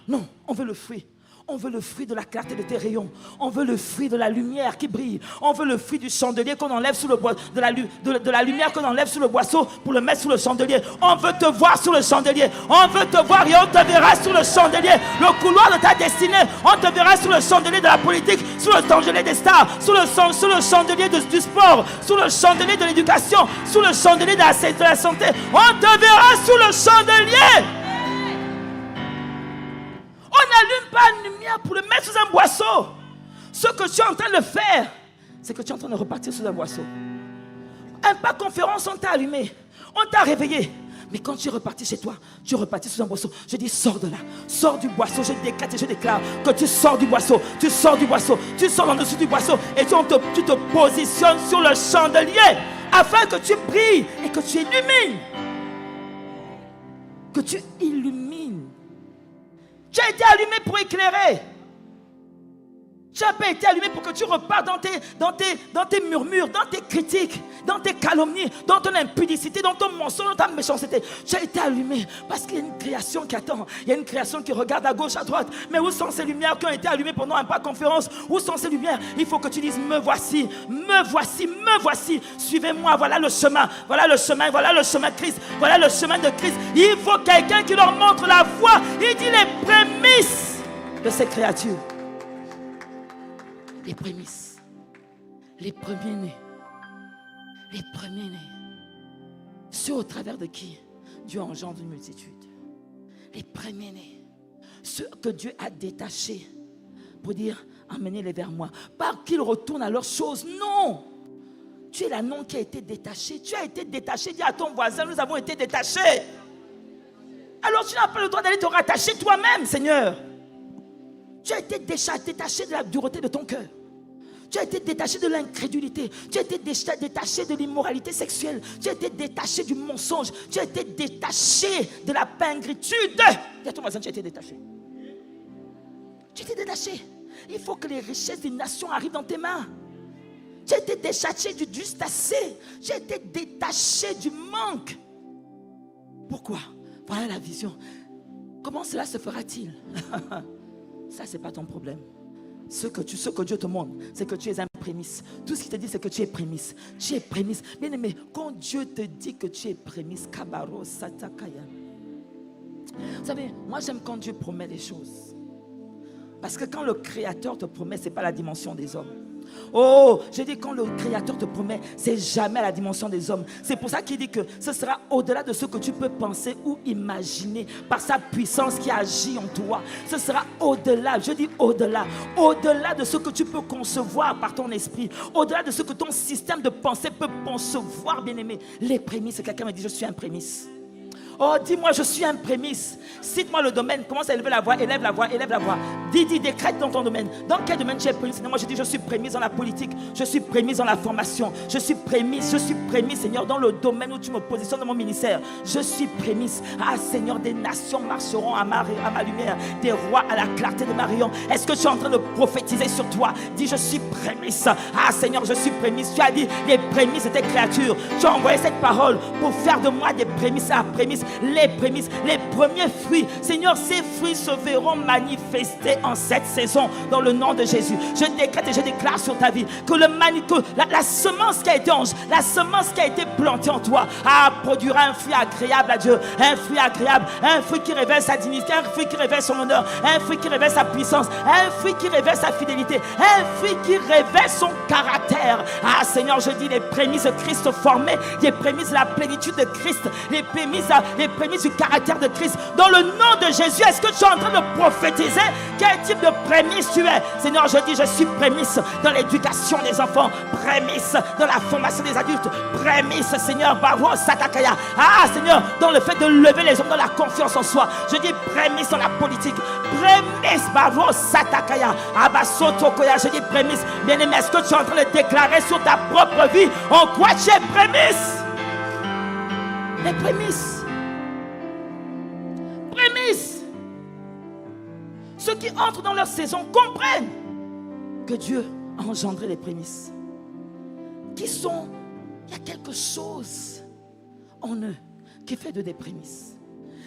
Non, on veut le fruit. On veut le fruit de la clarté de tes rayons. On veut le fruit de la lumière qui brille. On veut le fruit du chandelier qu'on enlève sous le bois, de la lumière qu'on enlève sous le boisseau pour le mettre sous le chandelier. On veut te voir sur le chandelier. On veut te voir et on te verra sur le chandelier. Le couloir de ta destinée, on te verra sur le chandelier de la politique, sur le chandelier des stars, sur le chandelier du sport, sur le chandelier de l'éducation, sur le chandelier de la santé. On te verra sur le chandelier. On n'allume pas une lumière pour le mettre sous un boisseau. Ce que tu es en train de faire, c'est que tu es en train de repartir sous un boisseau. Un pas conférence, on t'a allumé, on t'a réveillé. Mais quand tu es reparti chez toi, tu es reparti sous un boisseau. Je dis, sors de là, sors du boisseau. Je décrète et je déclare que tu sors du boisseau. Tu sors du boisseau, tu sors en dessous du boisseau. Et tu te positionnes sur le chandelier afin que tu brilles et que tu illumines. Que tu illumines. Tu as été allumé pour éclairer. Tu n'as pas été allumé pour que tu repartes dans tes murmures, dans tes critiques, dans tes calomnies, dans ton impudicité, dans ton mensonge, dans ta méchanceté. Tu as été allumé parce qu'il y a une création qui attend. Il y a une création qui regarde à gauche, à droite. Mais où sont ces lumières qui ont été allumées pendant un pas conférence? Où sont ces lumières? Il faut que tu dises, me voici, me voici, me voici. Suivez-moi, voilà le chemin, voilà le chemin, voilà le chemin de Christ, voilà le chemin de Christ. Il faut quelqu'un qui leur montre la voie. Il dit les prémices de ces créatures. Les prémices, les premiers-nés, les premiers-nés, ceux au travers de qui Dieu engendre une multitude. Les premiers-nés, ceux que Dieu a détachés pour dire, emmenez-les vers moi. Pas qu'ils retournent à leurs choses, non. Tu es l'annon qui a été détaché. Tu as été détaché, dis à ton voisin, nous avons été détachés. Alors tu n'as pas le droit d'aller te rattacher toi-même, Seigneur. Tu as été détaché de la dureté de ton cœur. Tu as été détaché de l'incrédulité. Tu as été détaché de l'immoralité sexuelle. Tu as été détaché du mensonge. Tu as été détaché de la pingritude. Dis à ton voisin, tu as été détaché. Tu as été détaché. Il faut que les richesses des nations arrivent dans tes mains. Tu as été détaché du juste assez. Tu as été détaché du manque. Pourquoi? Voilà la vision. Comment cela se fera-t-il? Ça, ce n'est pas ton problème. Ce que Dieu te montre, c'est que tu es un prémisse. Tout ce qu'il te dit, c'est que tu es prémisse. Tu es prémisse. Bien aimé, quand Dieu te dit que tu es prémisse, Kabaro Satakaya. Vous savez, moi j'aime quand Dieu promet des choses. Parce que quand le Créateur te promet, ce n'est pas la dimension des hommes. Oh, je dis quand le Créateur te promet, c'est jamais à la dimension des hommes. C'est pour ça qu'il dit que ce sera au-delà de ce que tu peux penser ou imaginer par sa puissance qui agit en toi. Ce sera au-delà, je dis au-delà de ce que tu peux concevoir par ton esprit, au-delà de ce que ton système de pensée peut concevoir, bien-aimé. Les prémices, quelqu'un me dit, je suis un prémisse. Oh, dis-moi, je suis un prémisse. Cite-moi le domaine. Commence à élever la voix, élève la voix, élève la voix. Dis, décrète dans ton domaine. Dans quel domaine tu es prémisse? Moi, je dis, je suis prémisse dans la politique. Je suis prémisse dans la formation. Je suis prémisse, Seigneur, dans le domaine où tu me positionnes dans mon ministère. Je suis prémisse. Ah, Seigneur, des nations marcheront à ma lumière. Des rois à la clarté de ma rayon. Est-ce que tu es en train de prophétiser sur toi? Dis, je suis prémisse. Ah, Seigneur, je suis prémisse. Tu as dit, les prémices de tes créatures. Tu as envoyé cette parole pour faire de moi des prémices à prémices. Les prémices, les premiers fruits. Seigneur, ces fruits se verront manifestés en cette saison dans le nom de Jésus. Je décrète et je déclare sur ta vie que la semence qui a été plantée en toi produira un fruit agréable à Dieu, un fruit agréable, un fruit qui révèle sa dignité, un fruit qui révèle son honneur, un fruit qui révèle sa puissance, un fruit qui révèle sa fidélité, un fruit qui révèle son caractère. Ah Seigneur, je dis les prémices de Christ formées, les prémices de la plénitude de Christ, les prémices du caractère de Christ. Dans le nom de Jésus, est-ce que tu es en train de prophétiser? Quel type de prémisse tu es? Seigneur, je dis, je suis prémisse dans l'éducation des enfants, prémisse dans la formation des adultes, prémisse, Seigneur, Bavo Satakaya. Ah, Seigneur, dans le fait de lever les hommes dans la confiance en soi. Je dis prémisse dans la politique, prémisse, Bavo Satakaya. Abasotokoya, je dis prémisse. Bien-aimé, est-ce que tu es en train de déclarer sur ta propre vie en quoi tu es prémisse? Les prémices. Prémices. Ceux qui entrent dans leur saison comprennent que Dieu a engendré les prémices. Il y a quelque chose en eux qui fait de des prémices.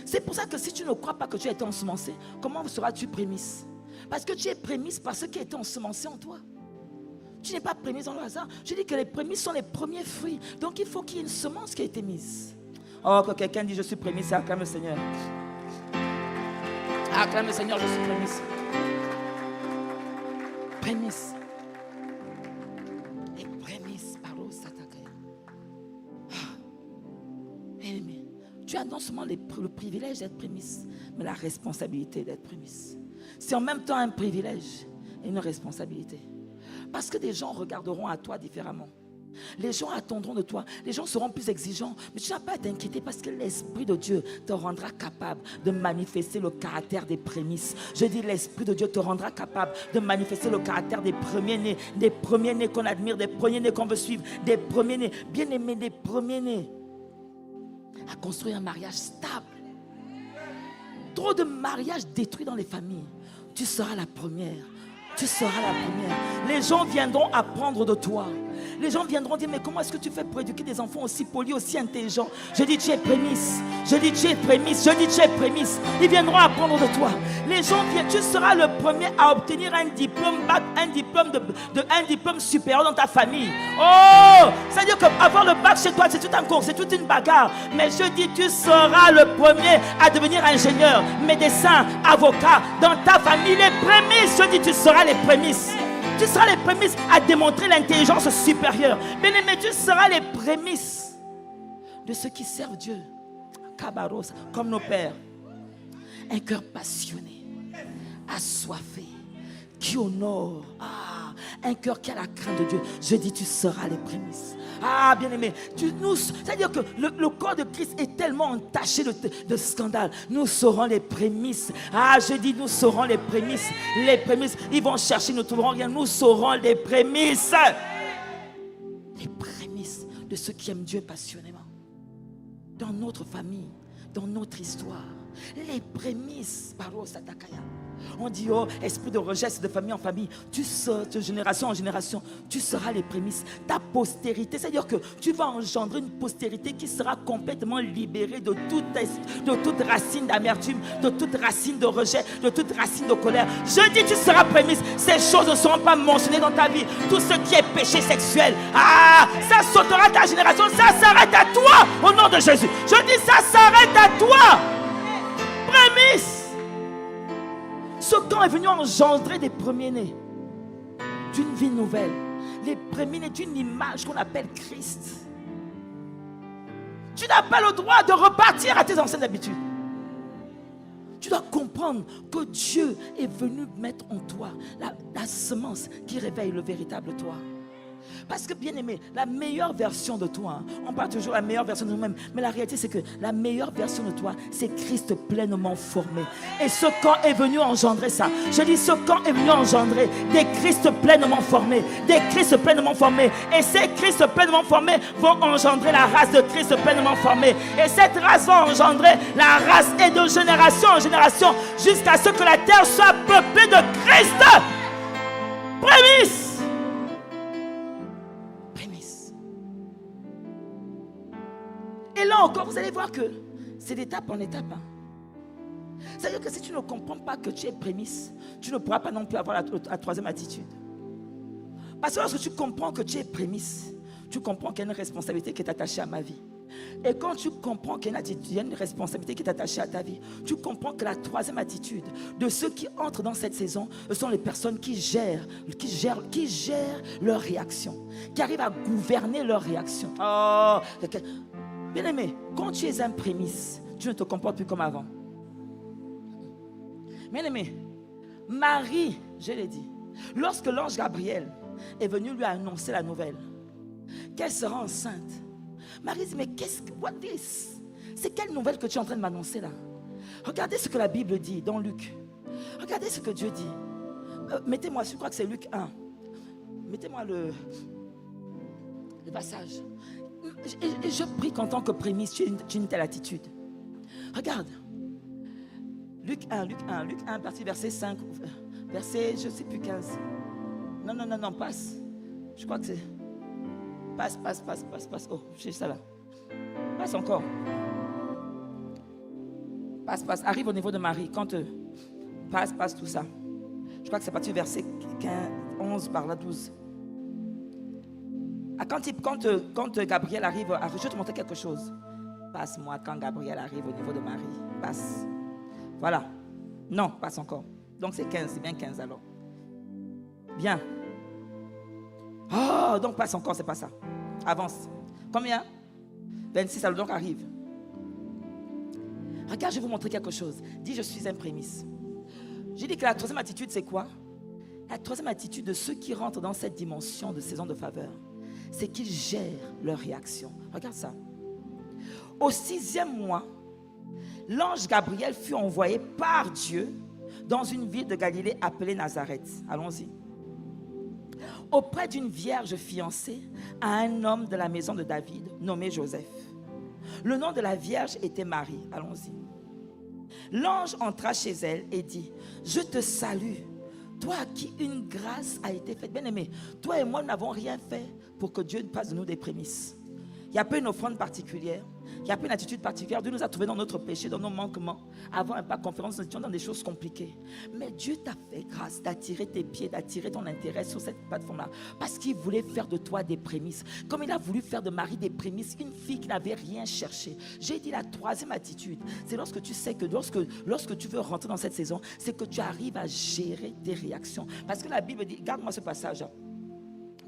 C'est pour ça que si tu ne crois pas que tu as été ensemencé, comment seras-tu prémisse? Parce que tu es prémisse par ce qui a été ensemencé en toi. Tu n'es pas prémisse dans le hasard. Je dis que les prémices sont les premiers fruits. Donc il faut qu'il y ait une semence qui a été mise. Oh, que quelqu'un dit je suis prémisse, acclame le Seigneur. Acclame le Seigneur, je suis prémisse. Prémisse. Les prémices, pardon, Satakaya. Bien-aimé, tu as non seulement le privilège d'être prémisse, mais la responsabilité d'être prémisse. C'est en même temps un privilège et une responsabilité. Parce que des gens regarderont à toi différemment. Les gens attendront de toi. Les gens seront plus exigeants. Mais tu n'as pas à t'inquiéter parce que l'Esprit de Dieu te rendra capable de manifester le caractère des prémices. Je dis l'Esprit de Dieu te rendra capable de manifester le caractère des premiers-nés qu'on admire, des premiers-nés qu'on veut suivre, des premiers-nés, bien-aimés, des premiers-nés. À construire un mariage stable. Trop de mariages détruits dans les familles. Tu seras la première. Tu seras la première. Les gens viendront apprendre de toi. Les gens viendront dire, mais comment est-ce que tu fais pour éduquer des enfants aussi polis, aussi intelligents? Je dis, tu es prémisse. Je dis, tu es prémisse. Je dis, tu es prémisse. Ils viendront apprendre de toi. Les gens viennent. Tu seras le premier à obtenir un diplôme, un diplôme supérieur dans ta famille. Oh! C'est-à-dire qu'avoir le bac chez toi, c'est tout un cours, c'est toute une bagarre. Mais je dis, tu seras le premier à devenir ingénieur, médecin, avocat. Dans ta famille, les prémices. Je dis, tu seras les prémices. Tu seras les prémices à démontrer l'intelligence supérieure. Bien-aimé, tu seras les prémices de ceux qui servent Dieu. Kabaros, comme nos pères. Un cœur passionné, assoiffé, qui honore. Un cœur qui a la crainte de Dieu. Je dis, tu seras les prémices. Bien-aimé, c'est-à-dire que le corps de Christ est tellement entaché de scandale. Nous serons les prémices. Je dis, nous serons les prémices. Les prémices, ils vont chercher, nous ne trouverons rien. Nous serons les prémices. Les prémices de ceux qui aiment Dieu passionnément. Dans notre famille, dans notre histoire. Les prémices. Paro Satakaya. On dit, oh, esprit de rejet, c'est de famille en famille. Tu seras, de génération en génération, tu seras les prémices. Ta postérité, c'est-à-dire que tu vas engendrer une postérité qui sera complètement libérée de toute racine d'amertume, de toute racine de rejet, de toute racine de colère. Je dis, tu seras prémisse. Ces choses ne seront pas mentionnées dans ta vie. Tout ce qui est péché sexuel, ça sautera ta génération. Ça s'arrête à toi, au nom de Jésus. Je dis, ça s'arrête à toi. Prémisse. Ce camp est venu engendrer des premiers-nés d'une vie nouvelle. Les premiers-nés d'une image qu'on appelle Christ. Tu n'as pas le droit de repartir à tes anciennes habitudes. Tu dois comprendre que Dieu est venu mettre en toi la semence qui réveille le véritable toi. Parce que, bien aimé, la meilleure version de toi, on parle toujours de la meilleure version de nous-mêmes, mais la réalité c'est que la meilleure version de toi, c'est Christ pleinement formé. Et ce camp est venu engendrer ça. Je dis, ce camp est venu engendrer des Christ pleinement formés. Des Christ pleinement formés. Et ces Christ pleinement formés vont engendrer la race de Christ pleinement formée. Et cette race va engendrer la race et de génération en génération jusqu'à ce que la terre soit peuplée de Christ. Prémisse. Et là encore, vous allez voir que c'est d'étape en étape. C'est-à-dire que si tu ne comprends pas que tu es prémisse, tu ne pourras pas non plus avoir la troisième attitude. Parce que lorsque tu comprends que tu es prémisse, tu comprends qu'il y a une responsabilité qui est attachée à ma vie. Et quand tu comprends qu'il y a une responsabilité qui est attachée à ta vie, tu comprends que la troisième attitude de ceux qui entrent dans cette saison, ce sont les personnes qui gèrent leurs réactions, qui arrivent à gouverner leurs réactions. Bien aimé, quand tu es un prémisse, tu ne te comportes plus comme avant. Bien aimé, Marie, je l'ai dit, lorsque l'ange Gabriel est venu lui annoncer la nouvelle qu'elle sera enceinte, Marie dit, mais what this? C'est quelle nouvelle que tu es en train de m'annoncer là? Regardez ce que la Bible dit dans Luc. Regardez ce que Dieu dit. Mettez-moi, je crois que c'est Luc 1. Mettez-moi le passage. Et je prie qu'en tant que prémisse, tu aies une telle attitude. Regarde. Luc 1, partie verset 5, verset, je ne sais plus, 15. Non, passe. Je crois que c'est... Passe. Oh, j'ai ça là. Passe encore. Passe. Arrive au niveau de Marie. Quand passe tout ça. crois que c'est à partir du verset 15, 11 par là, 12. Ah, quand Gabriel arrive, je vais te montrer quelque chose. Passe-moi quand Gabriel arrive au niveau de Marie. Passe. Voilà. Non, passe encore. Donc c'est 15, c'est bien 15 alors. Bien. Oh, donc passe encore, c'est pas ça. Avance. Combien? 26, alors donc arrive. Regarde, je vais vous montrer quelque chose. Dis, je suis un prémisse. J'ai dit que la troisième attitude, c'est quoi? La troisième attitude de ceux qui rentrent dans cette dimension de saison de faveur, c'est qu'ils gèrent leur réaction. Regarde ça. Au 6e mois, l'ange Gabriel fut envoyé par Dieu dans une ville de Galilée appelée Nazareth. Allons-y. Auprès d'une vierge fiancée à un homme de la maison de David nommé Joseph. Le nom de la vierge était Marie. Allons-y. L'ange entra chez elle et dit: je te salue, toi à qui une grâce a été faite. Bien-aimé, toi et moi, nous n'avons rien fait pour que Dieu fasse de nous des prémices. Il n'y a pas une offrande particulière. Il n'y a pas une attitude particulière. Dieu nous a trouvés dans notre péché, dans nos manquements. Avant un pas conférence, nous étions dans des choses compliquées. Mais Dieu t'a fait grâce d'attirer tes pieds, d'attirer ton intérêt sur cette plateforme-là. Parce qu'il voulait faire de toi des prémices. Comme il a voulu faire de Marie des prémices, une fille qui n'avait rien cherché. J'ai dit la troisième attitude, c'est lorsque tu sais que lorsque tu veux rentrer dans cette saison, c'est que tu arrives à gérer tes réactions. Parce que la Bible dit, regarde-moi ce passage.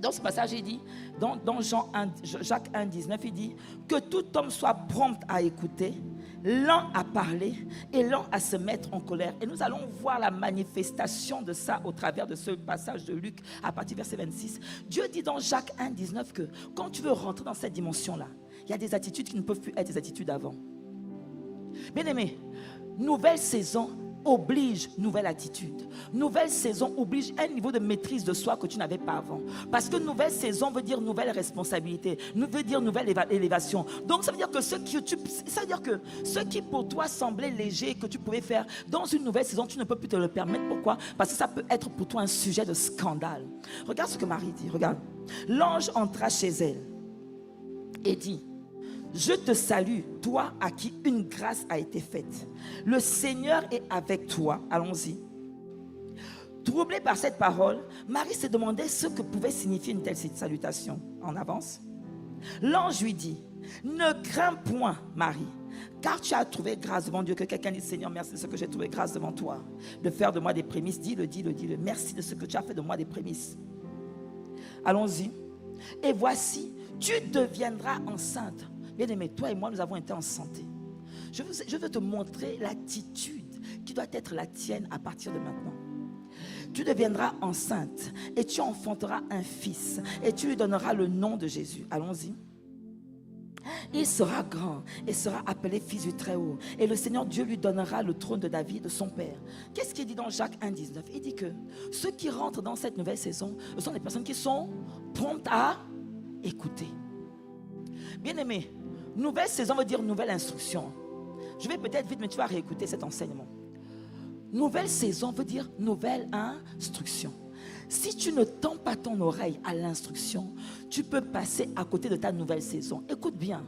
Dans ce passage, il dit, dans Jacques 1, 19, il dit que tout homme soit prompt à écouter, lent à parler et lent à se mettre en colère. Et nous allons voir la manifestation de ça au travers de ce passage de Luc à partir du verset 26. Dieu dit dans Jacques 1, 19 que quand tu veux rentrer dans cette dimension-là, il y a des attitudes qui ne peuvent plus être des attitudes d'avant. Bien aimé, nouvelle saison oblige nouvelle attitude. Nouvelle saison oblige un niveau de maîtrise de soi que tu n'avais pas avant. Parce que nouvelle saison veut dire nouvelle responsabilité, veut dire nouvelle élévation. Donc ça veut dire que ce qui pour toi semblait léger, que tu pouvais faire dans une nouvelle saison, tu ne peux plus te le permettre. Pourquoi? Parce que ça peut être pour toi un sujet de scandale. Regarde ce que Marie dit, regarde. L'ange entra chez elle et dit: je te salue, toi à qui une grâce a été faite. Le Seigneur est avec toi. Allons-y. Troublée par cette parole, Marie se demandait ce que pouvait signifier une telle salutation. En avance. L'ange lui dit: ne crains point, Marie, car tu as trouvé grâce devant Dieu. Que quelqu'un dise: Seigneur, merci de ce que j'ai trouvé grâce devant toi. De faire de moi des prémices. Dis-le. Merci de ce que tu as fait de moi des prémices. Allons-y. Et voici, tu deviendras enceinte. Bien-aimé, toi et moi, nous avons été en santé. Je veux te montrer l'attitude qui doit être la tienne à partir de maintenant. Tu deviendras enceinte et tu enfanteras un fils et tu lui donneras le nom de Jésus. Allons-y. Il sera grand et sera appelé fils du Très-Haut. Et le Seigneur Dieu lui donnera le trône de David, de son père. Qu'est-ce qu'il dit dans Jacques 1, 19? Il dit que ceux qui rentrent dans cette nouvelle saison, ce sont des personnes qui sont promptes à écouter. Bien-aimé, nouvelle saison veut dire nouvelle instruction. Je vais peut-être vite, mais tu vas réécouter cet enseignement. Nouvelle saison veut dire nouvelle instruction. Si tu ne tends pas ton oreille à l'instruction, tu peux passer à côté de ta nouvelle saison. Écoute bien.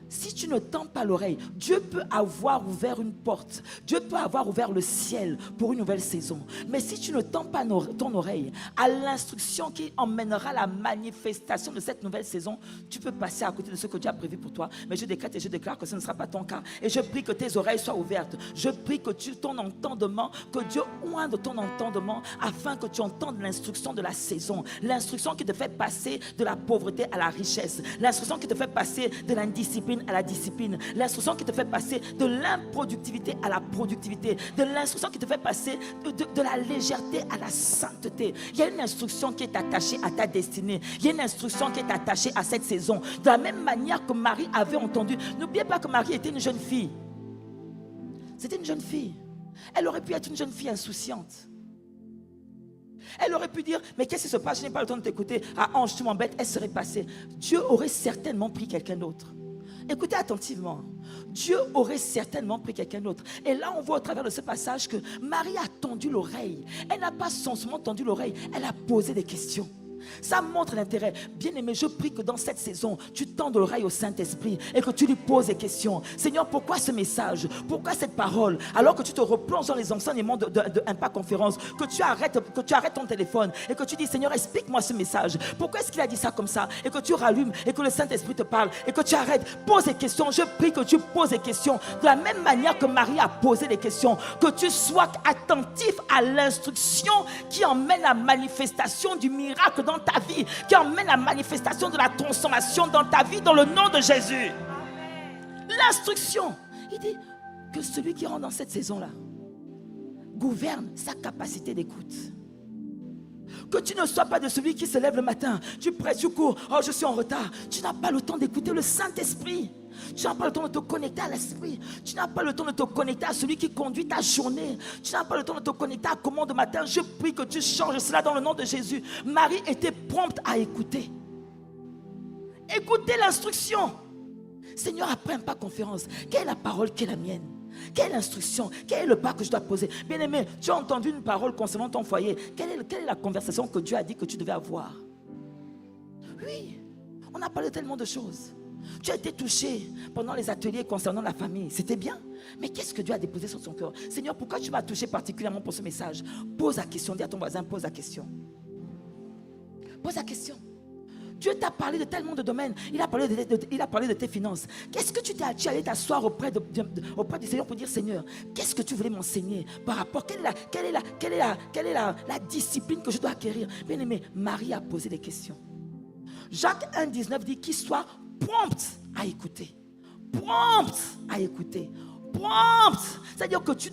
Si tu ne tends pas l'oreille, Dieu peut avoir ouvert une porte. Dieu peut avoir ouvert le ciel pour une nouvelle saison. Mais si tu ne tends pas ton oreille à l'instruction qui emmènera la manifestation de cette nouvelle saison, tu peux passer à côté de ce que Dieu a prévu pour toi. Mais je décrète et je déclare que ce ne sera pas ton cas. Et je prie que tes oreilles soient ouvertes. Je prie que ton entendement, que Dieu oinde ton entendement afin que tu entendes l'instruction de la saison. L'instruction qui te fait passer de la pauvreté à la richesse. L'instruction qui te fait passer de l'indiscipline à la discipline, l'instruction qui te fait passer de l'improductivité à la productivité, de l'instruction qui te fait passer de la légèreté à la sainteté. Il y a une instruction qui est attachée à ta destinée. Il y a une instruction qui est attachée à cette saison. De la même manière que Marie avait entendu. N'oubliez pas que Marie était une jeune fille. C'était une jeune fille. Elle aurait pu être une jeune fille insouciante. Elle aurait pu dire: mais qu'est-ce qui se passe? Je n'ai pas le temps de t'écouter. Ah, ange, tu m'embêtes. Elle serait passée. Dieu aurait certainement pris quelqu'un d'autre. Écoutez attentivement. Dieu aurait certainement pris quelqu'un d'autre. Et là, on voit au travers de ce passage que Marie a tendu l'oreille. Elle n'a pas sensiblement tendu l'oreille. Elle a posé des questions. Ça montre l'intérêt. Bien-aimé, je prie que dans cette saison, tu tendes l'oreille au Saint-Esprit et que tu lui poses des questions. Seigneur, pourquoi ce message? Pourquoi cette parole? Alors que tu te replonges dans les enseignements de Impact Conférence, que tu arrêtes ton téléphone et que tu dis, Seigneur, explique-moi ce message. Pourquoi est-ce qu'il a dit ça comme ça? Et que tu rallumes et que le Saint-Esprit te parle et que tu arrêtes. Pose des questions. Je prie que tu poses des questions. De la même manière que Marie a posé des questions, que tu sois attentif à l'instruction qui emmène la manifestation du miracle dans ta vie, qui emmène la manifestation de la transformation dans ta vie, dans le nom de Jésus. L'instruction. Il dit que celui qui rentre dans cette saison-là gouverne sa capacité d'écoute. Que tu ne sois pas de celui qui se lève le matin, tu prêches, tu cours, oh je suis en retard. Tu n'as pas le temps d'écouter le Saint-Esprit. Tu n'as pas le temps de te connecter à l'Esprit. Tu n'as pas le temps de te connecter à celui qui conduit ta journée. Tu n'as pas le temps de te connecter à commande de matin. Je prie que tu changes cela dans le nom de Jésus. Marie était prompte à écouter. Écoutez l'instruction. Seigneur, après Impact Conférence, quelle est la parole qui est la mienne? Quelle est l'instruction? Quel est le pas que je dois poser? Bien-aimé, tu as entendu une parole concernant ton foyer. Quelle est la conversation que Dieu a dit que tu devais avoir? Oui, on a parlé de tellement de choses. Tu as été touché pendant les ateliers concernant la famille. C'était bien. Mais qu'est-ce que Dieu a déposé sur son cœur? Seigneur, pourquoi tu m'as touché particulièrement pour ce message? Pose la question. Dis à ton voisin, pose la question. Pose la question. Dieu t'a parlé de tellement de domaines. Il a parlé de tes finances. Qu'est-ce que tu es allé t'asseoir auprès du Seigneur pour dire, Seigneur, qu'est-ce que tu voulais m'enseigner par rapport, quelle est la discipline que je dois acquérir? Bien aimé, Marie a posé des questions. Jacques 1,19 dit qu'il soit prompt à écouter. Prompt à écouter. Prompt. C'est-à-dire que tu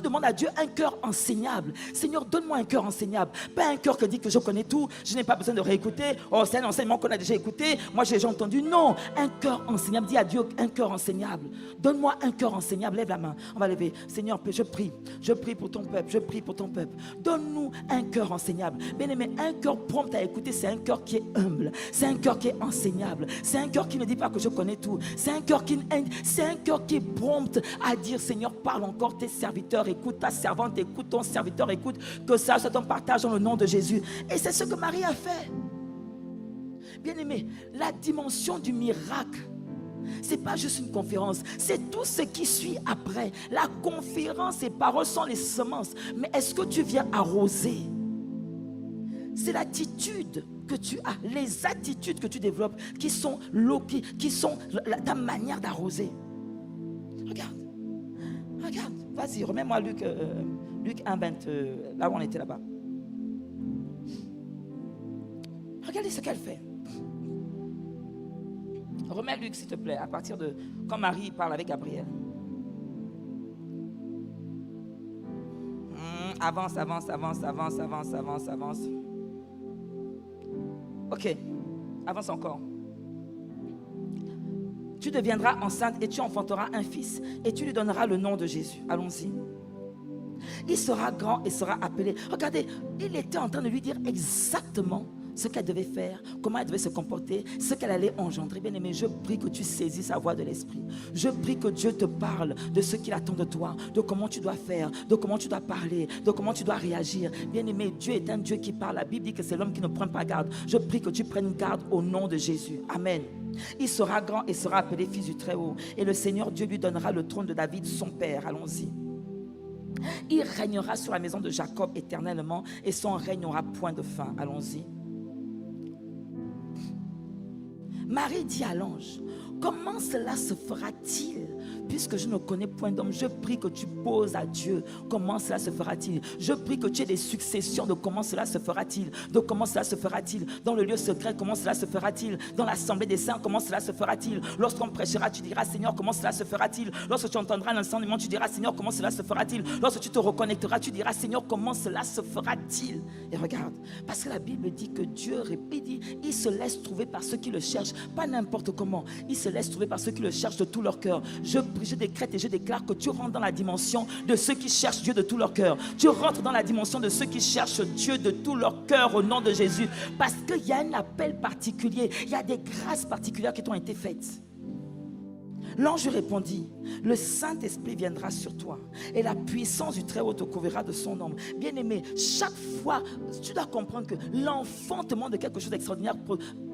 demandes à Dieu un cœur enseignable. Seigneur, donne-moi un cœur enseignable. Pas un cœur qui dit que je connais tout, je n'ai pas besoin de réécouter. Oh, c'est un enseignement qu'on a déjà écouté. Moi, j'ai déjà entendu. Non, un cœur enseignable. Dis à Dieu un cœur enseignable. Donne-moi un cœur enseignable. Lève la main. On va lever. Seigneur, je prie. Je prie pour ton peuple. Je prie pour ton peuple. Donne-nous un cœur enseignable. Bien-aimé, un cœur prompt à écouter, c'est un cœur qui est humble. C'est un cœur qui est enseignable. C'est un cœur qui ne dit pas que je connais tout. C'est un cœur qui est prompt à dire, Seigneur, parle encore, tes serviteurs écoute, ta servante écoute, ton serviteur écoute, que ça soit ton partage dans le nom de Jésus. Et c'est ce que Marie a fait. Bien aimé, la dimension du miracle, c'est pas juste une conférence, c'est tout ce qui suit après. La conférence et paroles sont les semences, mais est-ce que tu viens arroser? C'est l'attitude que tu as, les attitudes que tu développes qui sont ta manière d'arroser. Regarde, vas-y, remets-moi Luc 1, 20, là où on était là-bas. Regardez ce qu'elle fait. Remets Luc, s'il te plaît, à partir de quand Marie parle avec Gabriel. Avance. Ok, avance encore. Tu deviendras enceinte et tu enfanteras un fils et tu lui donneras le nom de Jésus. Allons-y. Il sera grand et sera appelé. Regardez, il était en train de lui dire exactement ce qu'elle devait faire, comment elle devait se comporter, ce qu'elle allait engendrer. Bien aimé, je prie que tu saisisses la voix de l'Esprit. Je prie que Dieu te parle de ce qu'il attend de toi, de comment tu dois faire, de comment tu dois parler, de comment tu dois réagir. Bien aimé, Dieu est un Dieu qui parle. La Bible dit que c'est l'homme qui ne prend pas garde. Je prie que tu prennes garde au nom de Jésus. Amen. Il sera grand et sera appelé fils du Très-Haut. Et le Seigneur Dieu lui donnera le trône de David, son père. Allons-y. Il régnera sur la maison de Jacob éternellement et son règne n'aura point de fin. Allons-y. Marie dit à l'ange, comment cela se fera-t-il puisque je ne connais point d'homme? Je prie que tu poses à Dieu, comment cela se fera-t-il? Je prie que tu aies des successions de comment cela se fera-t-il, de comment cela se fera-t-il, dans le lieu secret, comment cela se fera-t-il, dans l'assemblée des saints, comment cela se fera-t-il, lorsqu'on prêchera, tu diras, Seigneur, comment cela se fera-t-il, lorsque tu entendras l'enseignement, tu diras, Seigneur, comment cela se fera-t-il, lorsque tu te reconnecteras, tu diras, Seigneur, comment cela se fera-t-il? Et regarde, parce que la Bible dit que Dieu dit, il se laisse trouver par ceux qui le cherchent, pas n'importe comment, il se laisse trouver par ceux qui le cherchent de tout leur cœur. Je décrète et je déclare que tu rentres dans la dimension de ceux qui cherchent Dieu de tout leur cœur. Tu rentres dans la dimension de ceux qui cherchent Dieu de tout leur cœur au nom de Jésus. Parce qu'il y a un appel particulier, il y a des grâces particulières qui t'ont été faites. L'ange lui répondit, le Saint-Esprit viendra sur toi et la puissance du Très-Haut te couvrira de son ombre. Bien-aimé, chaque fois, tu dois comprendre que l'enfantement de quelque chose d'extraordinaire,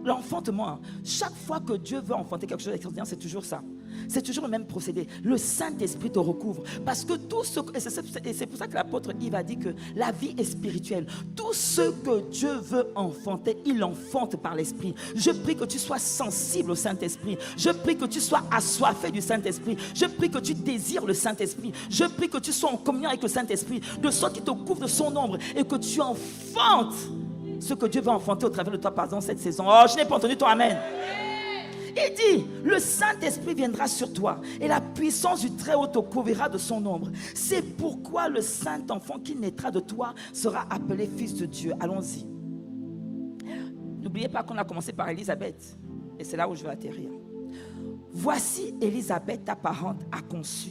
l'enfantement, chaque fois que Dieu veut enfanter quelque chose d'extraordinaire, c'est toujours ça. C'est toujours le même procédé. Le Saint-Esprit te recouvre. Parce que tout ce... Et c'est pour ça que l'apôtre Yves a dit que la vie est spirituelle. Tout ce que Dieu veut enfanter, il enfante par l'Esprit. Je prie que tu sois sensible au Saint-Esprit. Je prie que tu sois assoiffé du Saint-Esprit. Je prie que tu désires le Saint-Esprit. Je prie que tu sois en communion avec le Saint-Esprit, de sorte qu'il te couvre de son ombre et que tu enfantes ce que Dieu veut enfanter au travers de toi, par exemple, cette saison. Oh, je n'ai pas entendu ton amen. Il dit, le Saint-Esprit viendra sur toi et la puissance du Très-Haut te couvrira de son ombre. C'est pourquoi le Saint-Enfant qui naîtra de toi sera appelé Fils de Dieu. Allons-y. N'oubliez pas qu'on a commencé par Élisabeth. Et c'est là où je vais atterrir. Voici Élisabeth, ta parente, a conçu,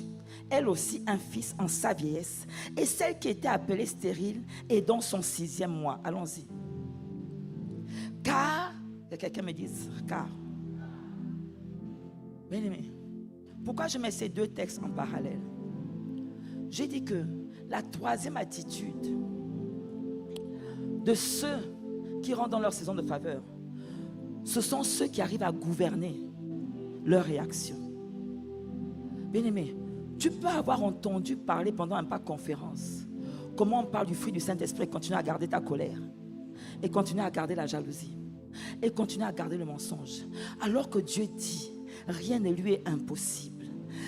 elle aussi, un fils en sa vieillesse. Et celle qui était appelée stérile est dans son 6e mois. Allons-y. Car, que quelqu'un me dise, car. Bien aimé, pourquoi je mets ces deux textes en parallèle? J'ai dit que la troisième attitude de ceux qui rentrent dans leur saison de faveur, ce sont ceux qui arrivent à gouverner leur réaction. Bien aimé, tu peux avoir entendu parler pendant un pas conférence comment on parle du fruit du Saint-Esprit et continuer à garder ta colère, et continuer à garder la jalousie, et continuer à garder le mensonge, alors que Dieu dit, rien ne lui est impossible.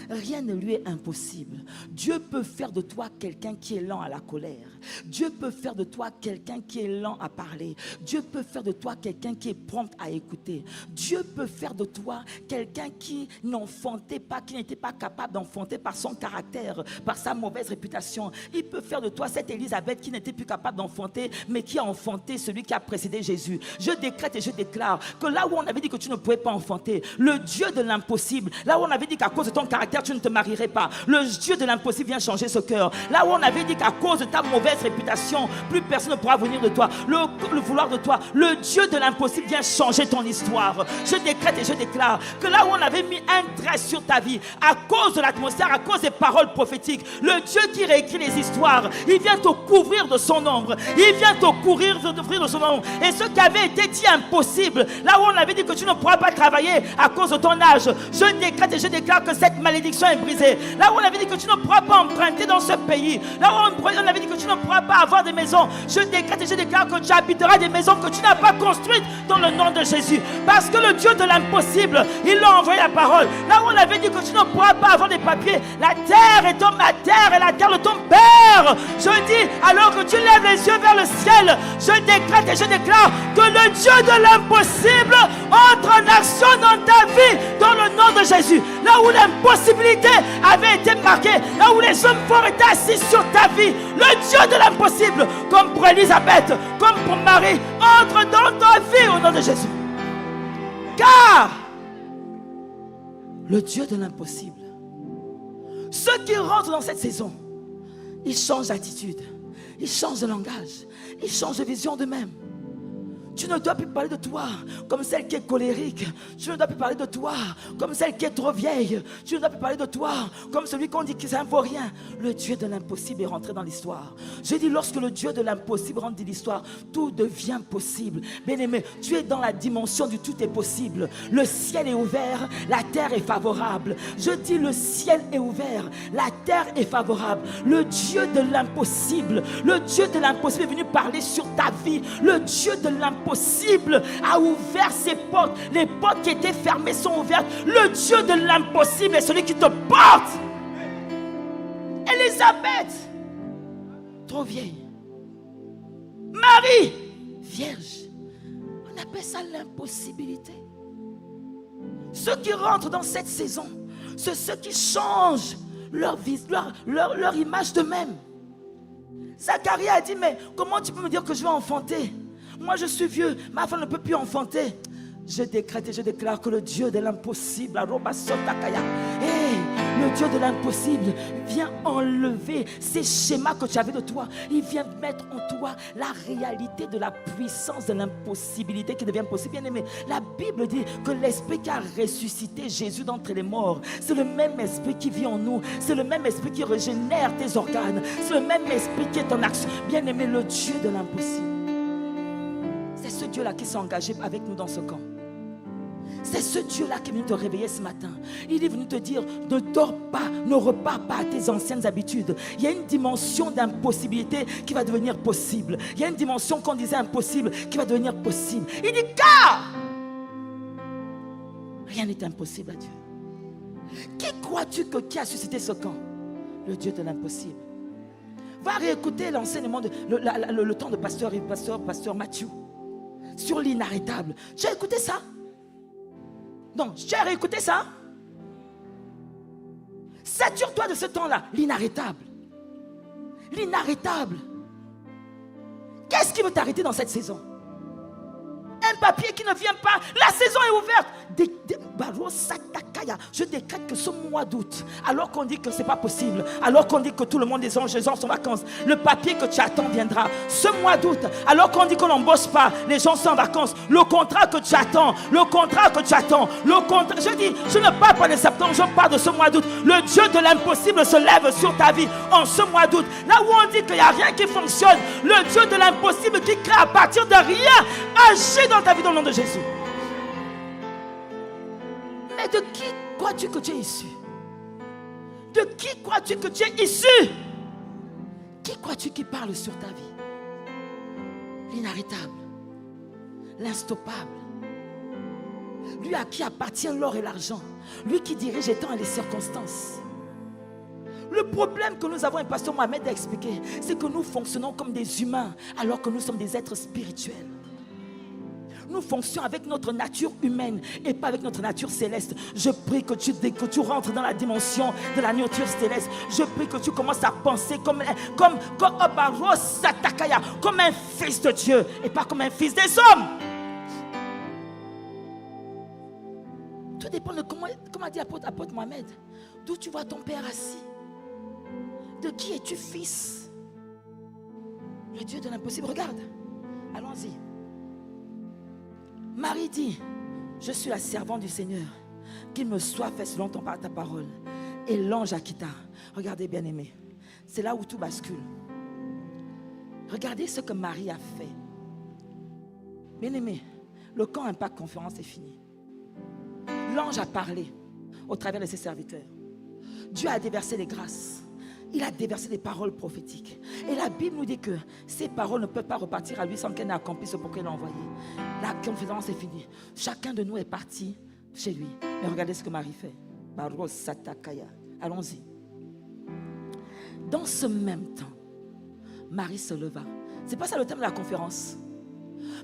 Rien ne lui est impossible. Dieu peut faire de toi quelqu'un qui est lent à la colère. Dieu peut faire de toi quelqu'un qui est lent à parler. Dieu peut faire de toi quelqu'un qui est prompt à écouter. Dieu peut faire de toi quelqu'un qui n'enfantait pas, qui n'était pas capable d'enfanter par son caractère, par sa mauvaise réputation. Il peut faire de toi cette Élisabeth qui n'était plus capable d'enfanter, mais qui a enfanté celui qui a précédé Jésus. Je décrète et je déclare que là où on avait dit que tu ne pouvais pas enfanter, le Dieu de l'impossible, là où on avait dit qu'à cause de ton caractère, tu ne te marierais pas, le Dieu de l'impossible vient changer ce cœur. Là où on avait dit qu'à cause de ta mauvaise réputation, plus personne ne pourra venir de toi, le vouloir de toi, le Dieu de l'impossible vient changer ton histoire. Je décrète et je déclare que là où on avait mis un trait sur ta vie, à cause de l'atmosphère, à cause des paroles prophétiques, le Dieu qui réécrit les histoires, il vient te couvrir de son ombre, il vient te couvrir de son ombre. Et ce qui avait été dit impossible, là où on avait dit que tu ne pourras pas travailler à cause de ton âge, je décrète et je déclare que cette malédiction est brisée. Là où on avait dit que tu ne pourras pas emprunter dans ce pays, là où on avait dit que tu ne pourras pas avoir des maisons, je décrète et je déclare que tu habiteras des maisons que tu n'as pas construites dans le nom de Jésus. Parce que le Dieu de l'impossible, il a envoyé la parole. Là où on avait dit que tu ne pourras pas avoir des papiers, la terre est ton ma terre et la terre de ton Père. Je dis, alors que tu lèves les yeux vers le ciel, je décrète et je déclare que le Dieu de l'impossible entre en action dans ta vie, dans le nom de Jésus. Là où l'impossibilité avait été marquée, là où les hommes forts étaient assis sur ta vie, le Dieu de l'impossible, comme pour Élisabeth, comme pour Marie, entre dans ta vie au nom de Jésus. Car le Dieu de l'impossible, ceux qui rentrent dans cette saison, ils changent d'attitude, ils changent de langage, ils changent de vision d'eux-mêmes. Tu ne dois plus parler de toi comme celle qui est colérique. Tu ne dois plus parler de toi comme celle qui est trop vieille. Tu ne dois plus parler de toi comme celui qu'on dit que ça ne vaut rien. Le Dieu de l'impossible est rentré dans l'histoire. Je dis, lorsque le Dieu de l'impossible rentre dans l'histoire, tout devient possible. Bien-aimé, tu es dans la dimension du tout est possible. Le ciel est ouvert, la terre est favorable. Je dis, le ciel est ouvert, la terre est favorable. Le Dieu de l'impossible, le Dieu de l'impossible est venu parler sur ta vie. Le Dieu de l'impossible a ouvert ses portes. Les portes qui étaient fermées sont ouvertes. Le Dieu de l'impossible est celui qui te porte. Élisabeth, trop vieille. Marie, vierge. On appelle ça l'impossibilité. Ceux qui rentrent dans cette saison, c'est ceux qui changent leur image d'eux-mêmes. Zacharie a dit, mais comment tu peux me dire que je vais enfanter? Moi je suis vieux, ma femme ne peut plus enfanter. Je décrète et je déclare que le Dieu de l'impossible, Le Dieu de l'impossible vient enlever ces schémas que tu avais de toi. Il vient mettre en toi la réalité de la puissance de l'impossibilité qui devient possible. Bien aimé, la Bible dit que l'esprit qui a ressuscité Jésus d'entre les morts, c'est le même esprit qui vit en nous. C'est le même esprit qui régénère tes organes. C'est le même esprit qui est en action. Bien aimé, le Dieu de l'impossible. C'est ce Dieu-là qui s'est engagé avec nous dans ce camp. C'est ce Dieu-là qui est venu te réveiller ce matin. Il est venu te dire, ne dors pas, ne repars pas à tes anciennes habitudes. Il y a une dimension d'impossibilité qui va devenir possible. Il y a une dimension qu'on disait impossible qui va devenir possible. Il dit, car rien n'est impossible à Dieu. Qui crois-tu qui a suscité ce camp? Le Dieu de l'impossible. Va réécouter l'enseignement, le temps de pasteur Matthieu sur l'inarrêtable. Tu as écouté ça? Non, tu as réécouté ça? Sature-toi de ce temps-là, l'inarrêtable. L'inarrêtable. Qu'est-ce qui veut t'arrêter dans cette saison? Un papier qui ne vient pas, la saison est ouverte. Je décrète que ce mois d'août, alors qu'on dit que ce n'est pas possible, alors qu'on dit que tout le monde, les gens sont en vacances, le papier que tu attends viendra. Ce mois d'août, alors qu'on dit qu'on n'embauche pas, les gens sont en vacances, le contrat que tu attends, je dis, je ne parle pas de septembre, je parle de ce mois d'août. Le Dieu de l'impossible se lève sur ta vie en ce mois d'août. Là où on dit qu'il n'y a rien qui fonctionne, le Dieu de l'impossible qui crée à partir de rien, agit dans ta vie dans le nom de Jésus. Mais de qui crois-tu que tu es issu? De qui crois-tu que tu es issu? Qui crois-tu qui parle sur ta vie? L'inarrêtable, l'instoppable. Lui à qui appartient l'or et l'argent. Lui qui dirige les temps et les circonstances. Le problème que nous avons, et pasteur Mohamed a expliqué, c'est que nous fonctionnons comme des humains alors que nous sommes des êtres spirituels. Nous fonctionnons avec notre nature humaine et pas avec notre nature céleste. Je prie que tu rentres dans la dimension de la nature céleste. Je prie que tu commences à penser comme un fils de Dieu et pas comme un fils des hommes. Tout dépend de comment a dit l'apôtre Mohamed. D'où tu vois ton père assis? De qui es-tu fils? Le Dieu de l'impossible. Regarde, allons-y. Marie dit, je suis la servante du Seigneur, qu'il me soit fait selon ta parole. Et l'ange a quitté. Regardez bien aimé, c'est là où tout bascule. Regardez ce que Marie a fait. Bien aimé, le camp Impact Conférence est fini. L'ange a parlé au travers de ses serviteurs. Dieu a déversé les grâces. Il a déversé des paroles prophétiques. Et la Bible nous dit que ces paroles ne peuvent pas repartir à lui sans qu'elle n'ait accompli ce pour qu'elle l'a envoyé. La conférence est finie. Chacun de nous est parti chez lui. Mais regardez ce que Marie fait. Allons-y. Dans ce même temps, Marie se leva. C'est pas ça le thème de la conférence.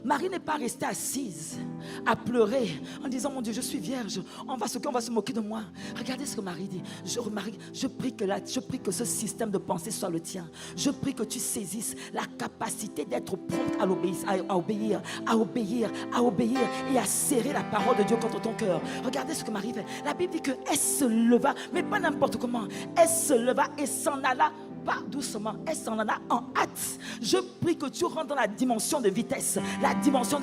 Marie n'est pas restée assise à pleurer en disant, mon Dieu, je suis vierge, on va se moquer de moi. Regardez ce que Marie dit. Je prie que ce système de pensée soit le tien. Je prie que tu saisisses la capacité d'être prompte à obéir et à serrer la parole de Dieu contre ton cœur. Regardez ce que Marie fait. La Bible dit qu'elle se leva, mais pas n'importe comment. Elle se leva et s'en alla. Pas doucement, elle s'en alla en hâte. Je prie que tu rentres dans la dimension de vitesse, la dimension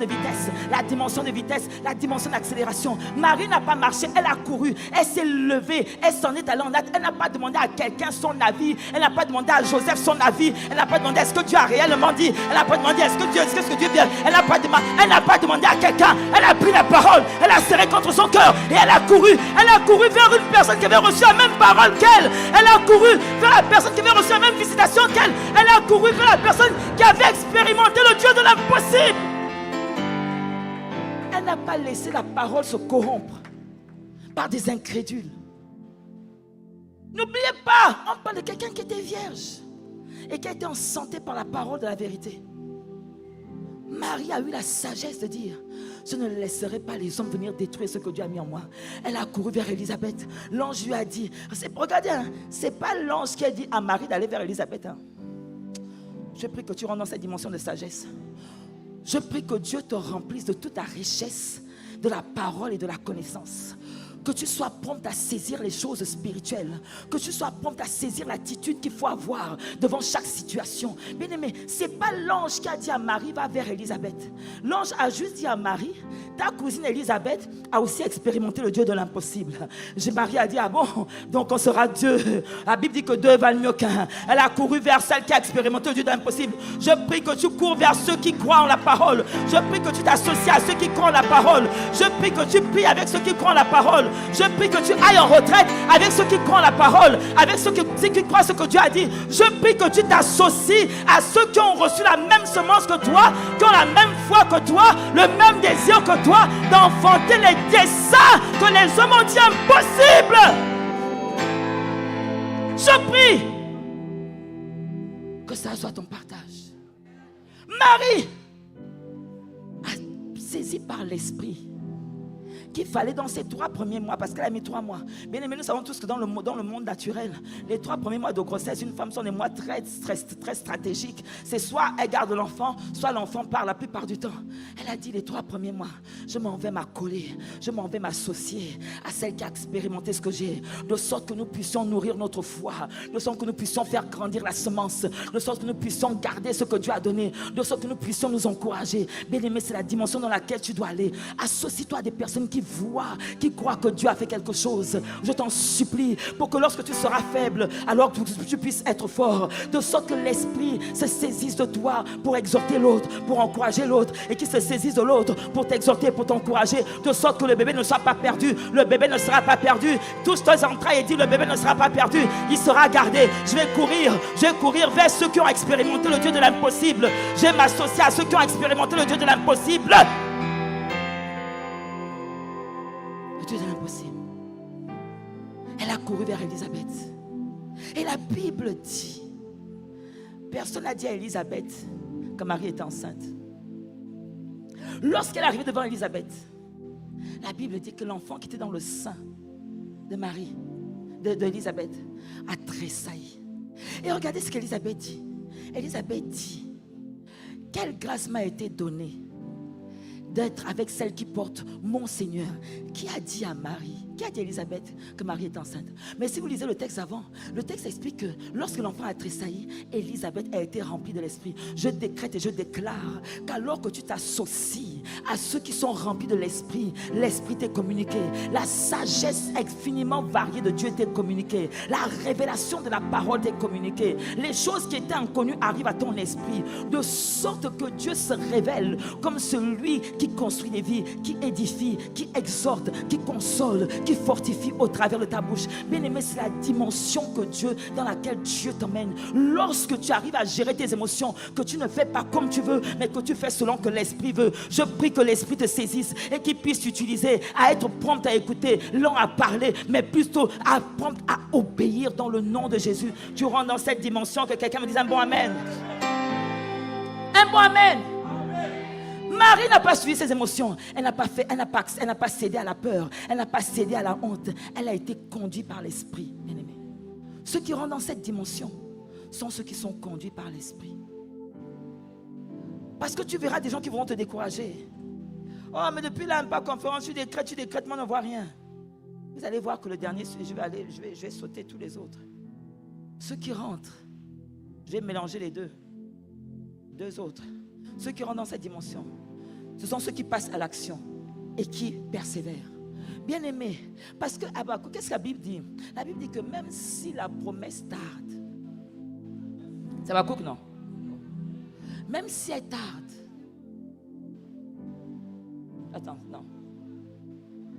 d'accélération. Marie n'a pas marché, elle a couru, elle s'est levée, elle s'en est allée en hâte. Elle n'a pas demandé à quelqu'un son avis, elle n'a pas demandé à Joseph son avis, elle n'a pas demandé est-ce que Dieu a réellement dit, elle n'a pas demandé est-ce que Dieu vient, elle n'a pas demandé à quelqu'un, elle a pris la parole, elle a serré contre son cœur et elle a couru vers une personne qui avait reçu la même parole qu'elle, elle a couru vers la personne qui avait reçu la même visitation qu'elle, elle a couru vers la personne qui avait expérimenté le Dieu de l'impossible. Elle n'a pas laissé la parole se corrompre par des incrédules. N'oubliez pas, on parle de quelqu'un qui était vierge et qui a été enchanté par la parole de la vérité. Marie a eu la sagesse de dire, je ne laisserai pas les hommes venir détruire ce que Dieu a mis en moi. Elle a couru vers Élisabeth. L'ange lui a dit, regardez, c'est pas l'ange qui a dit à Marie d'aller vers Élisabeth. Je prie que tu rentres dans cette dimension de sagesse. Je prie que Dieu te remplisse de toute ta richesse, de la parole et de la connaissance, Que tu sois prompt à saisir les choses spirituelles. Que tu sois prompt à saisir l'attitude qu'il faut avoir devant chaque situation. Bien aimé, ce n'est pas l'ange qui a dit à Marie, va vers Élisabeth. L'ange a juste dit à Marie, ta cousine Élisabeth a aussi expérimenté le Dieu de l'impossible. Marie a dit, ah bon, donc on sera deux. La Bible dit que deux valent mieux qu'un. Elle a couru vers celle qui a expérimenté le Dieu de l'impossible. Je prie que tu cours vers ceux qui croient en la parole. Je prie que tu t'associes à ceux qui croient en la parole. Je prie que tu pries avec ceux qui croient en la parole. Je prie que tu ailles en retraite avec ceux qui croient en la parole, avec ceux qui croient ce que Dieu a dit. Je prie que tu t'associes à ceux qui ont reçu la même semence que toi, qui ont la même foi que toi, le même désir que toi, d'enfanter les desseins que les hommes ont dit impossibles. Je prie que ça soit ton partage. Marie a saisi par l'esprit qu'il fallait dans ces 3 premiers mois, parce qu'elle a mis 3 mois. Bien aimé, nous savons tous que dans le monde naturel, les 3 premiers mois de grossesse, une femme sont des mois très stratégiques. C'est soit elle garde l'enfant, soit l'enfant part la plupart du temps. Elle a dit les 3 premiers mois, je m'en vais m'accoler, je m'en vais m'associer à celle qui a expérimenté ce que j'ai, de sorte que nous puissions nourrir notre foi, de sorte que nous puissions faire grandir la semence, de sorte que nous puissions garder ce que Dieu a donné, de sorte que nous puissions nous encourager. Bien aimé, c'est la dimension dans laquelle tu dois aller. Associe-toi à des personnes qui voient, qui croient que Dieu a fait quelque chose. Je t'en supplie, pour que lorsque tu seras faible, alors que tu puisses être fort, de sorte que l'esprit se saisisse de toi pour exhorter l'autre, pour encourager l'autre, et qu'il se saisisse de l'autre pour t'exhorter, pour t'encourager, de sorte que le bébé ne soit pas perdu. Le bébé ne sera pas perdu. Tous tes entrailles et dit, le bébé ne sera pas perdu, il sera gardé. Je vais courir vers ceux qui ont expérimenté le Dieu de l'impossible. Je vais m'associer à ceux qui ont expérimenté le Dieu de l'impossible. Dieu de l'impossible. Elle a couru vers Élisabeth. Et la Bible dit, personne n'a dit à Élisabeth que Marie était enceinte. Lorsqu'elle est arrivée devant Élisabeth, la Bible dit que l'enfant qui était dans le sein de Marie, d'Élisabeth, a tressailli. Et regardez ce qu'Élisabeth dit. Élisabeth dit, quelle grâce m'a été donnée d'être avec celle qui porte mon Seigneur. Qui a dit à Marie, qui a dit à Élisabeth que Marie est enceinte? Mais si vous lisez le texte avant, le texte explique que lorsque l'enfant a tressailli, Élisabeth a été remplie de l'esprit. Je décrète et je déclare qu'alors que tu t'associes à ceux qui sont remplis de l'esprit, l'esprit t'est communiqué. La sagesse infiniment variée de Dieu t'est communiquée. La révélation de la parole t'est communiquée. Les choses qui étaient inconnues arrivent à ton esprit, de sorte que Dieu se révèle comme celui qui construit des vies, qui édifie, qui exhorte, qui console, qui fortifie au travers de ta bouche. Bien aimé, c'est la dimension que Dieu, dans laquelle Dieu t'emmène. Lorsque tu arrives à gérer tes émotions, que tu ne fais pas comme tu veux, mais que tu fais selon que l'Esprit veut. Je prie que l'Esprit te saisisse et qu'il puisse t'utiliser à être prompt à écouter, lent à parler, mais plutôt à prompt à obéir dans le nom de Jésus. Tu rentres dans cette dimension, que quelqu'un me dise un bon amen. Un bon amen. Marie n'a pas suivi ses émotions. Elle n'a pas cédé à la peur. Elle n'a pas cédé à la honte. Elle a été conduite par l'Esprit, bien-aimé. Ceux qui rentrent dans cette dimension sont ceux qui sont conduits par l'Esprit. Parce que tu verras des gens qui vont te décourager. Oh, mais depuis la conférence, tu décrètes, moi, on ne voit rien. Vous allez voir que le dernier, je vais sauter tous les autres. Ceux qui rentrent, je vais mélanger les deux autres. Ceux qui rentrent dans cette dimension, ce sont ceux qui passent à l'action et qui persévèrent. Bien aimé, parce que Habakkuk, qu'est-ce que la Bible dit? La Bible dit que même si la promesse tarde, c'est Habakkuk, non? Même si elle tarde, attends, non.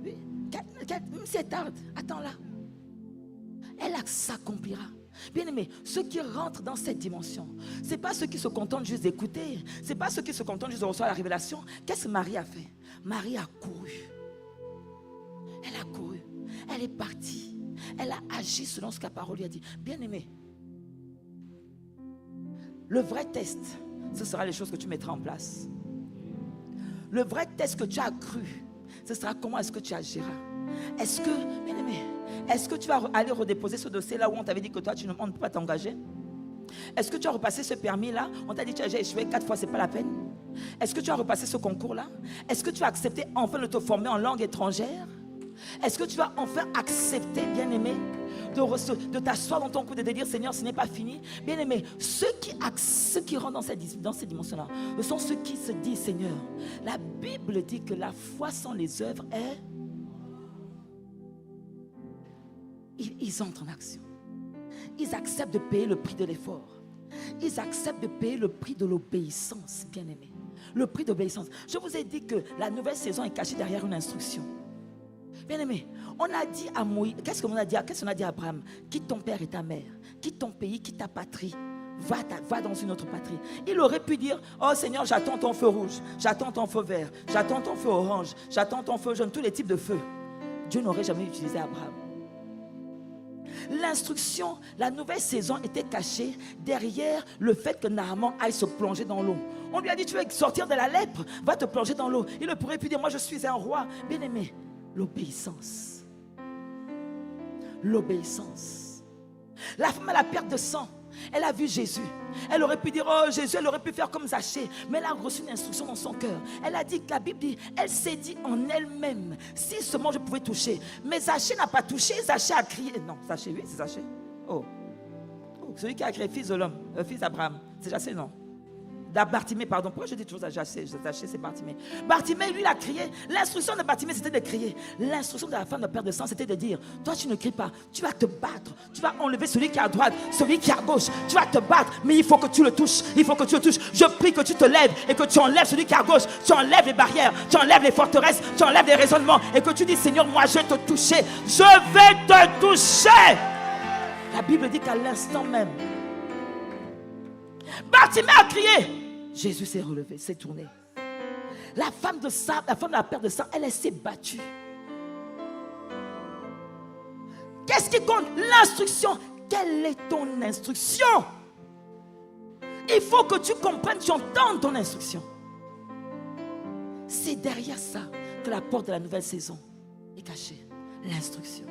Oui, même si elle tarde, attends-la. Elle s'accomplira. Bien aimé, ceux qui rentrent dans cette dimension, ce n'est pas ceux qui se contentent juste d'écouter, ce n'est pas ceux qui se contentent juste de recevoir la révélation. Qu'est-ce que Marie a fait? Marie a couru. Elle a couru. Elle est partie. Elle a agi selon ce que la parole lui a dit. Bien aimé, le vrai test, ce sera les choses que tu mettras en place. Le vrai test que tu as cru, ce sera comment est-ce que tu agiras. Est-ce que, bien aimé, est-ce que tu vas aller redéposer ce dossier là où on t'avait dit que toi on ne peut pas t'engager? Est-ce que tu as repassé ce permis là? On t'a dit que tu as échoué 4 fois, c'est pas la peine. Est-ce que tu as repassé ce concours là? Est-ce que tu as accepté enfin de te former en langue étrangère? Est-ce que tu vas enfin accepter, bien-aimé, de t'asseoir dans ton coude et de dire, Seigneur, ce n'est pas fini. Bien-aimé, ceux qui rentrent dans cette dimension-là, ce sont ceux qui se disent, Seigneur, la Bible dit que la foi sans les œuvres est... Ils entrent en action. Ils acceptent de payer le prix de l'effort. Ils acceptent de payer le prix de l'obéissance, bien-aimé. Le prix d'obéissance. Je vous ai dit que la nouvelle saison est cachée derrière une instruction. Bien-aimé, on a dit à Moïse, qu'est-ce qu'on a dit à Abraham? Quitte ton père et ta mère, quitte ton pays, quitte ta patrie, va dans une autre patrie. Il aurait pu dire, oh Seigneur, j'attends ton feu rouge, j'attends ton feu vert, j'attends ton feu orange, j'attends ton feu jaune, tous les types de feux. Dieu n'aurait jamais utilisé Abraham. L'instruction, la nouvelle saison était cachée derrière le fait que Naaman aille se plonger dans l'eau. On lui a dit, tu veux sortir de la lèpre, va te plonger dans l'eau. Il ne pourrait plus dire, moi je suis un roi. Bien aimé, l'obéissance. L'obéissance. La femme à la perte de sang, elle a vu Jésus. Elle aurait pu dire, oh Jésus, elle aurait pu faire comme Zachée. Mais elle a reçu une instruction dans son cœur. Elle a dit, la Bible dit, elle s'est dit en elle-même, si seulement je pouvais toucher. Mais Zachée n'a pas touché, Zachée a crié. Non, Zachée, oui, c'est Zachée. Oh, celui qui a créé fils de l'homme, fils d'Abraham. C'est Zachée, non? Bartimée, pardon. Pourquoi je dis toujours Zachée? Zachée, c'est Bartimée. Bartimée, lui, il a crié. L'instruction de Bartimée, c'était de crier. L'instruction de la femme de perte de sang, c'était de dire, toi, tu ne cries pas. Tu vas te battre. Tu vas enlever celui qui est à droite, celui qui est à gauche. Tu vas te battre, mais il faut que tu le touches. Il faut que tu le touches. Je prie que tu te lèves et que tu enlèves celui qui est à gauche. Tu enlèves les barrières. Tu enlèves les forteresses. Tu enlèves les raisonnements. Et que tu dis, Seigneur, moi, je vais te toucher. Je vais te toucher. La Bible dit qu'à l'instant même, Bartimée a crié. Jésus s'est relevé, s'est tourné. La femme de la perte de sang, elle s'est battue. Qu'est-ce qui compte? L'instruction. Quelle est ton instruction? Il faut que tu comprennes, tu entendes ton instruction. C'est derrière ça que la porte de la nouvelle saison est cachée. L'instruction.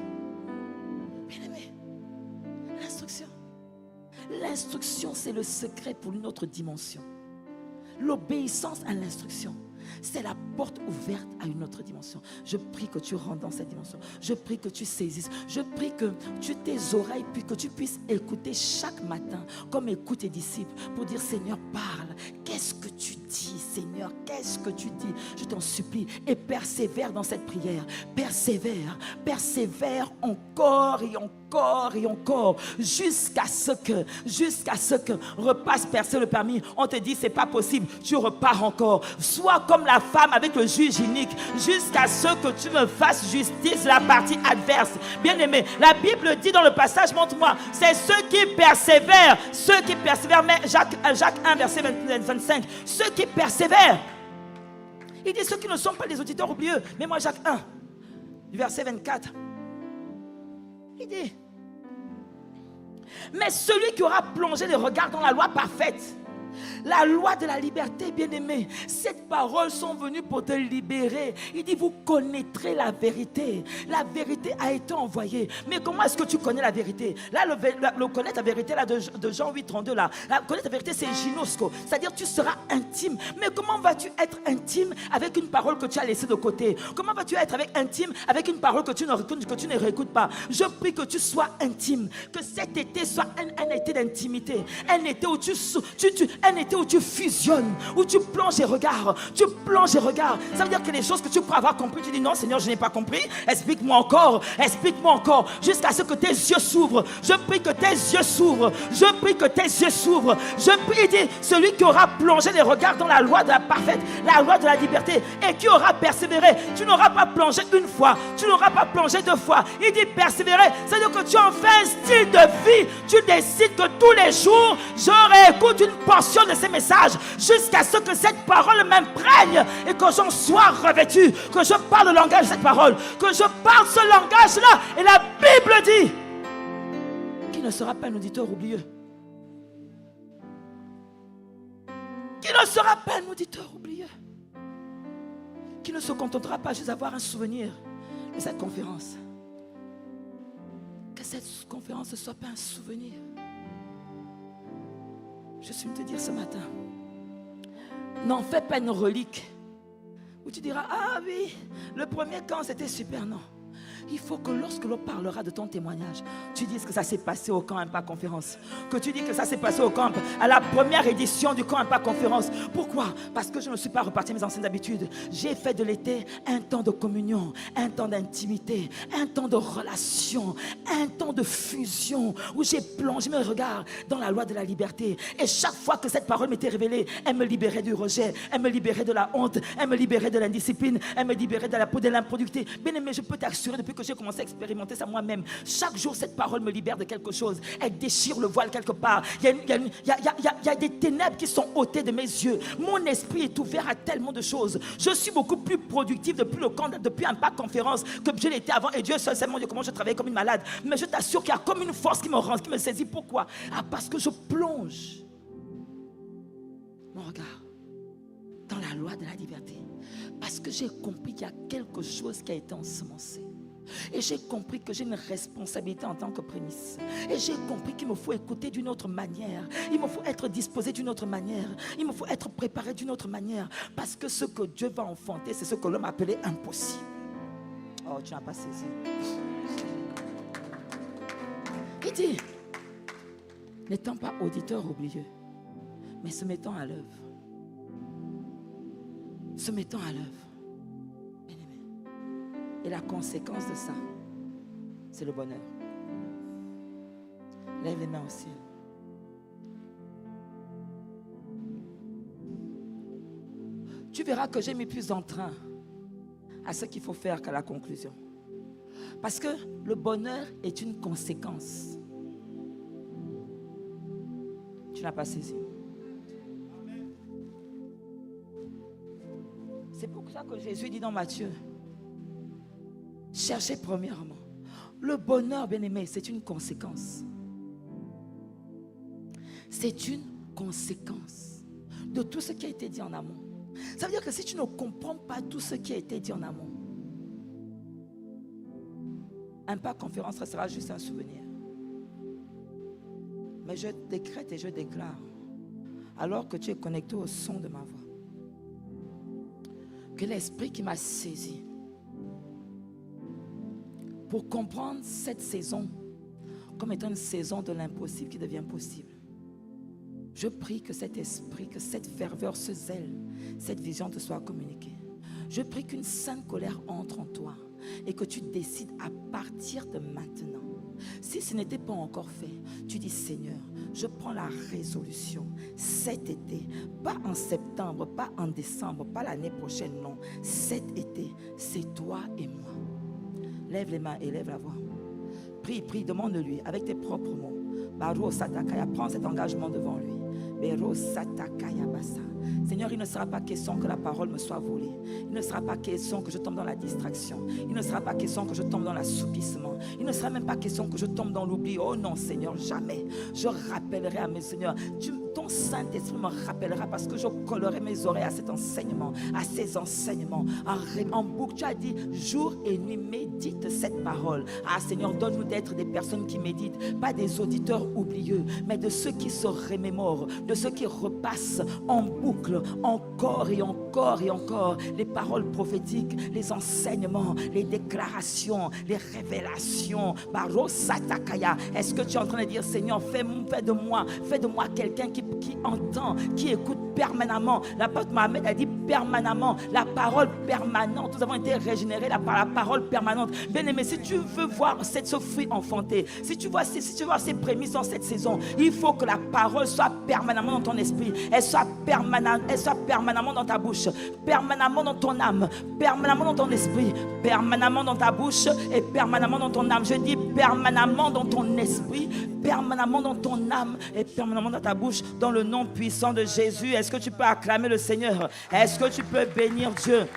Bien aimé, l'instruction. L'instruction, c'est le secret pour une autre dimension. L'obéissance à l'instruction, c'est la porte ouverte à une autre dimension. Je prie que tu rentres dans cette dimension. Je prie que tu saisisses. Je prie que tes oreilles, puis que tu puisses écouter chaque matin, comme écoutent tes disciples, pour dire, Seigneur, parle. Qu'est-ce que tu dis, Seigneur? Qu'est-ce que tu dis? Je t'en supplie. Et persévère dans cette prière. Persévère. Persévère encore et encore et encore. Jusqu'à ce que repasse percer le permis. On te dit, c'est pas possible. Tu repars encore. Sois comme la femme avec le juge inique, jusqu'à ce que tu me fasses justice de la partie adverse. Bien aimé, la Bible dit dans le passage, montre-moi, c'est ceux qui persévèrent, mais Jacques 1, verset 25, ceux qui persévèrent. Il dit ceux qui ne sont pas des auditeurs oublieux. Mais moi, Jacques 1, du verset 24, il dit, mais celui qui aura plongé les regards dans la loi parfaite, la loi de la liberté, bien-aimé, ces paroles sont venues pour te libérer. Il dit, vous connaîtrez la vérité. La vérité a été envoyée. Mais comment est-ce que tu connais la vérité? Là, le connaître la vérité là, de Jean 8, 32, là, connaître la vérité, c'est ginosko. C'est-à-dire, tu seras intime. Mais comment vas-tu être intime avec une parole que tu as laissée de côté? Comment vas-tu être intime avec une parole que tu ne réécoutes pas? Je prie que tu sois intime. Que cet été soit un été d'intimité. Un été où un été où tu fusionnes, où tu plonges les regards. Tu plonges les regards. Ça veut dire que les choses que tu crois avoir compris, tu dis non, Seigneur, je n'ai pas compris. Explique-moi encore. Explique-moi encore. Jusqu'à ce que tes yeux s'ouvrent. Je prie que tes yeux s'ouvrent. Je prie que tes yeux s'ouvrent. Je prie, dit, celui qui aura plongé les regards dans la loi de la parfaite, la loi de la liberté, et qui aura persévéré. Tu n'auras pas plongé une fois. Tu n'auras pas plongé deux fois. Il dit persévérer. C'est-à-dire que tu en fais un style de vie. Tu décides que tous les jours, je réécoute une portion de ces messages jusqu'à ce que cette parole m'imprègne et que j'en sois revêtu, que je parle le langage de cette parole, que je parle ce langage-là. Et la Bible dit qu'il ne sera pas un auditeur oublieux. Qu'il ne sera pas un auditeur oublieux. Qu'il ne se contentera pas juste d'avoir un souvenir de cette conférence. Que cette conférence ne soit pas un souvenir. Je suis venu te dire ce matin, n'en fais pas une relique où tu diras, ah oui, le premier camp c'était super, non. Il faut que lorsque l'on parlera de ton témoignage, tu dises que ça s'est passé au camp Impact Conférence. Que tu dis que ça s'est passé au camp, à la première édition du camp Impact Conférence. Pourquoi? Parce que je ne suis pas reparti à mes anciennes habitudes. J'ai fait de l'été un temps de communion, un temps d'intimité, un temps de relation, un temps de fusion où j'ai plongé mes regards dans la loi de la liberté. Et chaque fois que cette parole m'était révélée, elle me libérait du rejet, elle me libérait de la honte, elle me libérait de l'indiscipline, elle me libérait de la peau de l'improductivité. Bien aimé, je peux t'assurer, depuis que j'ai commencé à expérimenter ça moi-même, chaque jour cette parole me libère de quelque chose. Elle déchire le voile quelque part. Il y a des ténèbres qui sont ôtées de mes yeux. Mon esprit est ouvert à tellement de choses. Je suis beaucoup plus productif depuis Impact Conférence que je l'étais avant. Et Dieu seul sait comment je travaille comme une malade. Mais je t'assure qu'il y a comme une force qui me rend, qui me saisit. Pourquoi? Parce que je plonge mon regard dans la loi de la liberté. Parce que j'ai compris qu'il y a quelque chose qui a été ensemencé. Et j'ai compris que j'ai une responsabilité en tant que prémisse. Et j'ai compris qu'il me faut écouter d'une autre manière. Il me faut être disposé d'une autre manière. Il me faut être préparé d'une autre manière. Parce que ce que Dieu va enfanter, c'est ce que l'homme appelait impossible. Oh, tu n'as pas saisi. Il dit, n'étant pas auditeur oublieux, mais se mettant à l'œuvre. Se mettant à l'œuvre. Et la conséquence de ça, c'est le bonheur. Lève les mains au ciel. Tu verras que j'ai mis plus d'entrain à ce qu'il faut faire qu'à la conclusion. Parce que le bonheur est une conséquence. Tu n'as pas saisi. C'est pour ça que Jésus dit dans Matthieu, cherchez premièrement. Le bonheur, bien-aimé, c'est une conséquence. C'est une conséquence de tout ce qui a été dit en amont. Ça veut dire que si tu ne comprends pas tout ce qui a été dit en amont, Impact Conférence restera juste un souvenir. Mais je décrète et je déclare, alors que tu es connecté au son de ma voix, que l'esprit qui m'a saisi pour comprendre cette saison comme étant une saison de l'impossible qui devient possible, je prie que cet esprit, que cette ferveur, ce zèle, cette vision te soit communiquée. Je prie qu'une sainte colère entre en toi et que tu décides à partir de maintenant. Si ce n'était pas encore fait, tu dis Seigneur, je prends la résolution cet été, pas en septembre, pas en décembre, pas l'année prochaine, non. Cet été, c'est toi et moi. Lève les mains et lève la voix. Prie, prie, demande-lui avec tes propres mots. Baro Satakaya, prends cet engagement devant lui. Baro Satakaya Basa. Seigneur, il ne sera pas question que la parole me soit volée. Il ne sera pas question que je tombe dans la distraction. Il ne sera pas question que je tombe dans l'assoupissement. Il ne sera même pas question que je tombe dans l'oubli. Oh non, Seigneur, jamais. Je rappellerai à mes seigneurs. Ton Saint-Esprit me rappellera parce que je collerai mes oreilles à cet enseignement, à ces enseignements. En boucle, tu as dit jour et nuit, médite cette parole. Ah Seigneur, donne-nous d'être des personnes qui méditent, pas des auditeurs oublieux, mais de ceux qui se remémorent, de ceux qui repassent en boucle, encore et encore et encore, les paroles prophétiques, les enseignements, les déclarations, les révélations. Est-ce que tu es en train de dire Seigneur, fais de moi quelqu'un qui entend, qui écoute permanemment. L'apôtre Mohamed a dit permanemment, la parole permanente. Nous avons été régénérés par la parole permanente. Bien aimé, si tu veux voir ce fruit enfanté, si tu vois ces prémices dans cette saison, il faut que la parole soit permanemment dans ton esprit, elle soit permanemment dans ta bouche, permanemment dans ton âme, permanemment dans ton esprit, permanemment dans ta bouche et permanemment dans ton âme. Je dis permanemment dans ton esprit, permanemment dans ton âme et permanemment dans ta bouche, dans le nom puissant de Jésus. Est-ce que tu peux acclamer le Seigneur? Est-ce que tu peux bénir Dieu?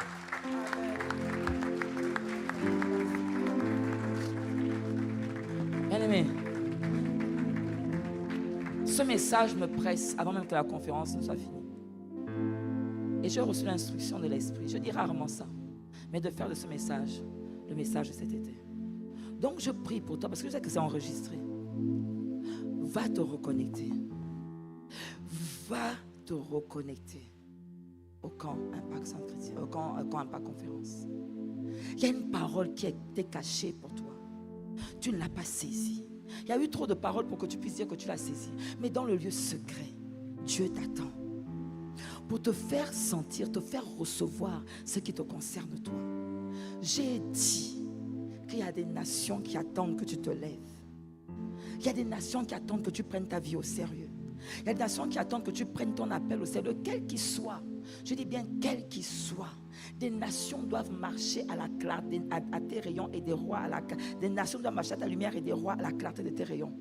Bien-aimé, ce message me presse avant même que la conférence ne soit finie. Et j'ai reçu l'instruction de l'Esprit. Je dis rarement ça, mais de faire de ce message le message de cet été. Donc je prie pour toi parce que je sais que c'est enregistré. Va te reconnecter. Va te reconnecter au camp Impact Centre Chrétien, au camp Impact Conférence. Il y a une parole qui a été cachée pour toi. Tu ne l'as pas saisie. Il y a eu trop de paroles pour que tu puisses dire que tu l'as saisie. Mais dans le lieu secret, Dieu t'attend pour te faire sentir, te faire recevoir ce qui te concerne toi. J'ai dit qu'il y a des nations qui attendent que tu te lèves. Il y a des nations qui attendent que tu prennes ta vie au sérieux. Il y a des nations qui attendent que tu prennes ton appel au sérieux, quel qu'il soit. Je dis bien quel qu'il soit. Des nations doivent marcher à la clarté, à tes rayons, et des rois à la clarté. Des nations doivent marcher à ta lumière et des rois à la clarté de tes rayons.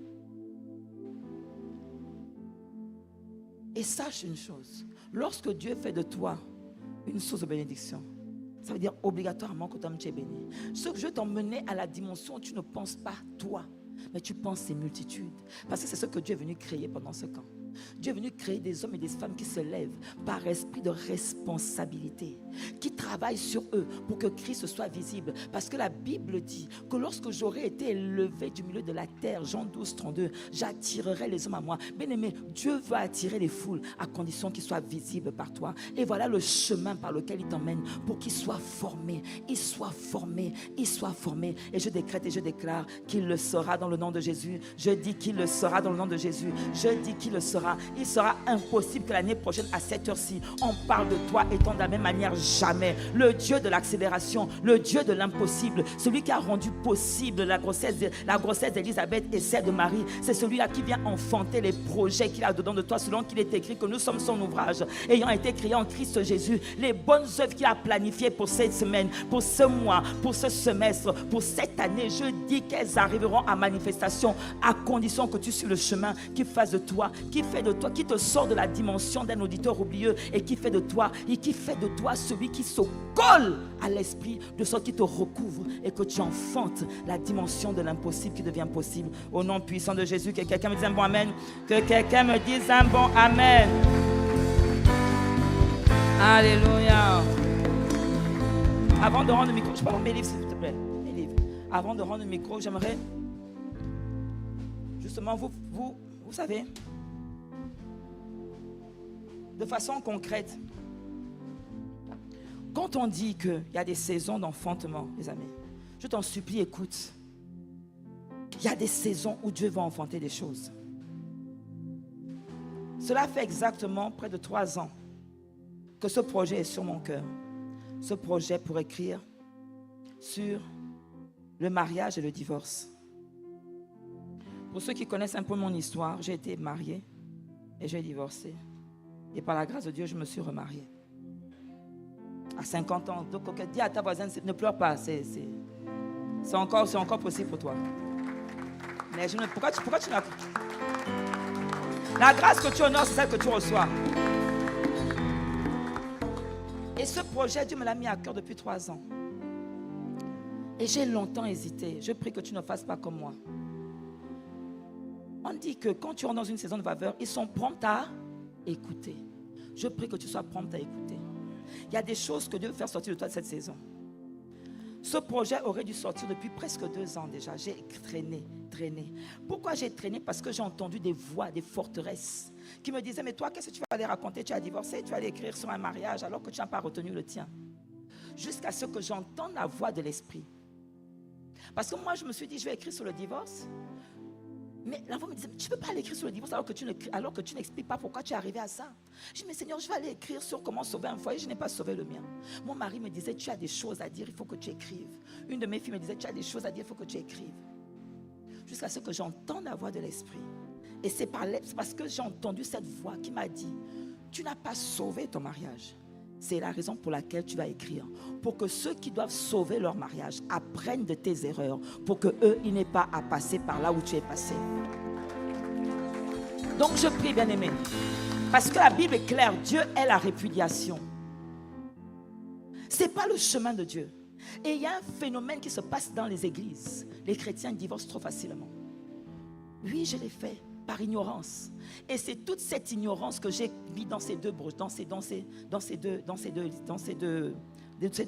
Et sache une chose, lorsque Dieu fait de toi une source de bénédiction, ça veut dire obligatoirement que tu es béni. Ce que je vais t'emmener à la dimension où tu ne penses pas toi, mais tu penses ces multitudes. Parce que c'est ce que Dieu est venu créer pendant ce camp. Dieu est venu créer des hommes et des femmes qui se lèvent par esprit de responsabilité, qui travaillent sur eux pour que Christ soit visible. Parce que la Bible dit que lorsque j'aurai été élevé du milieu de la terre, Jean 12, 32, j'attirerai les hommes à moi. Bien-aimé, Dieu va attirer les foules à condition qu'ils soient visibles par toi. Et voilà le chemin par lequel il t'emmène pour qu'ils soient formés. Ils soient formés, ils soient formés. Et je décrète et je déclare qu'il le sera dans le nom de Jésus. Je dis qu'il le sera dans le nom de Jésus. Je dis qu'il le sera. Il sera impossible que l'année prochaine à cette heure-ci on parle de toi étant de la même manière. Jamais. Le Dieu de l'accélération, le Dieu de l'impossible, celui qui a rendu possible la grossesse d'Élisabeth et celle de Marie, c'est celui-là qui vient enfanter les projets qu'il a dedans de toi, selon qu'il est écrit que nous sommes son ouvrage, ayant été créés en Christ Jésus. Les bonnes œuvres qu'il a planifiées pour cette semaine, pour ce mois, pour ce semestre, pour cette année, je dis qu'elles arriveront à manifestation à condition que tu suives le chemin qui fasse de toi, qui qui te sort de la dimension d'un auditeur oublieux et qui fait de toi celui qui se colle à l'esprit, de sorte qui te recouvre et que tu enfantes la dimension de l'impossible qui devient possible. Au nom puissant de Jésus, que quelqu'un me dise un bon amen. Que quelqu'un me dise un bon amen. Alléluia. Avant de rendre le micro, je peux avoir mes livres s'il te plaît, mes livres. Avant de rendre le micro, j'aimerais justement vous savez, de façon concrète, quand on dit qu'il y a des saisons d'enfantement, les amis, je t'en supplie, écoute. Il y a des saisons où Dieu va enfanter des choses. Cela fait exactement près de 3 ans que ce projet est sur mon cœur. Ce projet pour écrire sur le mariage et le divorce. Pour ceux qui connaissent un peu mon histoire, j'ai été mariée et j'ai divorcé. Et par la grâce de Dieu, je me suis remariée. À 50 ans. Donc, dis à ta voisine, ne pleure pas. C'est encore possible pour toi. Mais pourquoi tu n'as... La grâce que tu honores, c'est celle que tu reçois. Et ce projet, Dieu me l'a mis à cœur depuis 3 ans. Et j'ai longtemps hésité. Je prie que tu ne fasses pas comme moi. On dit que quand tu rentres dans une saison de faveur, ils sont prompts à écouter. Je prie que tu sois prompt à écouter. Il y a des choses que Dieu veut faire sortir de toi de cette saison. Ce projet aurait dû sortir depuis presque 2 ans déjà. J'ai traîné. Pourquoi j'ai traîné? Parce que j'ai entendu des voix, des forteresses qui me disaient, mais toi, qu'est-ce que tu vas aller raconter? Tu as divorcé, tu vas aller écrire sur un mariage alors que tu n'as pas retenu le tien. Jusqu'à ce que j'entende la voix de l'esprit. Parce que moi, je me suis dit, je vais écrire sur le divorce. Mais la voix me disait, tu ne peux pas aller écrire sur le divorce alors que tu n'expliques pas pourquoi tu es arrivé à ça. Je dis, mais Seigneur, je vais aller écrire sur comment sauver un foyer. Je n'ai pas sauvé le mien. Mon mari me disait, tu as des choses à dire, il faut que tu écrives. Une de mes filles me disait, tu as des choses à dire, il faut que tu écrives. Jusqu'à ce que j'entende la voix de l'esprit. Et c'est parce que j'ai entendu cette voix qui m'a dit, tu n'as pas sauvé ton mariage. C'est la raison pour laquelle tu vas écrire. Pour que ceux qui doivent sauver leur mariage apprennent de tes erreurs. Pour qu'eux, ils n'aient pas à passer par là où tu es passé. Donc je prie, bien-aimé. Parce que la Bible est claire. Dieu est la répudiation. Ce n'est pas le chemin de Dieu. Et il y a un phénomène qui se passe dans les églises. Les chrétiens divorcent trop facilement. Oui, je l'ai fait. Par ignorance. Et c'est toute cette ignorance que j'ai mis dans ces 2 broches, dans ces 2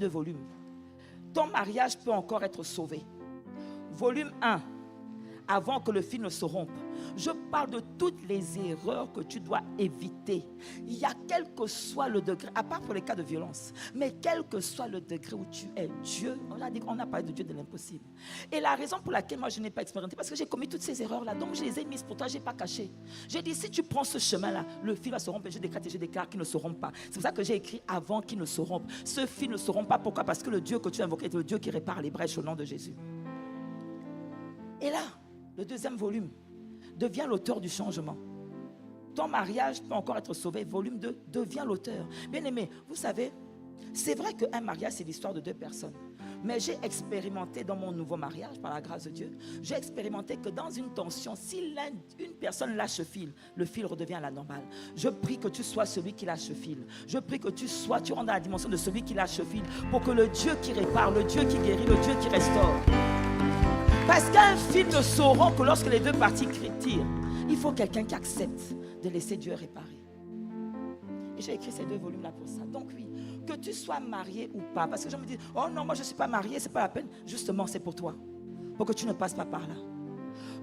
volumes. Ton mariage peut encore être sauvé. Volume 1. Avant que le fil ne se rompe. Je parle de toutes les erreurs que tu dois éviter. Il y a quel que soit le degré, à part pour les cas de violence, mais quel que soit le degré où tu es, Dieu, on a parlé de Dieu de l'impossible. Et la raison pour laquelle moi je n'ai pas expérimenté, parce que j'ai commis toutes ces erreurs-là, donc je les ai mises pour toi, je n'ai pas caché. J'ai dit, si tu prends ce chemin-là, le fil va se rompre, et je déclare qu'ils ne se rompent pas. C'est pour ça que j'ai écrit avant qu'ils ne se rompent. Ce fil ne se rompt pas, pourquoi? Parce que le Dieu que tu as invoqué est le Dieu qui répare les brèches au nom de Jésus. Et là, le deuxième volume, deviens l'auteur du changement. Ton mariage peut encore être sauvé. Volume 2, deviens l'auteur. Bien aimé, vous savez, c'est vrai qu'un mariage, c'est l'histoire de deux personnes. Mais j'ai expérimenté dans mon nouveau mariage, par la grâce de Dieu, j'ai expérimenté que dans une tension, si une personne lâche le fil redevient à la normale. Je prie que tu sois celui qui lâche le fil. Je prie que tu rentres dans la dimension de celui qui lâche le fil pour que le Dieu qui répare, le Dieu qui guérit, le Dieu qui restaure. Parce qu'un fil ne se rompt que lorsque les deux parties tirent. Il faut quelqu'un qui accepte de laisser Dieu réparer. Et j'ai écrit ces deux volumes-là pour ça. Donc oui, que tu sois marié ou pas. Parce que je me dis, oh non, moi je ne suis pas marié, ce n'est pas la peine. Justement, c'est pour toi. Pour que tu ne passes pas par là.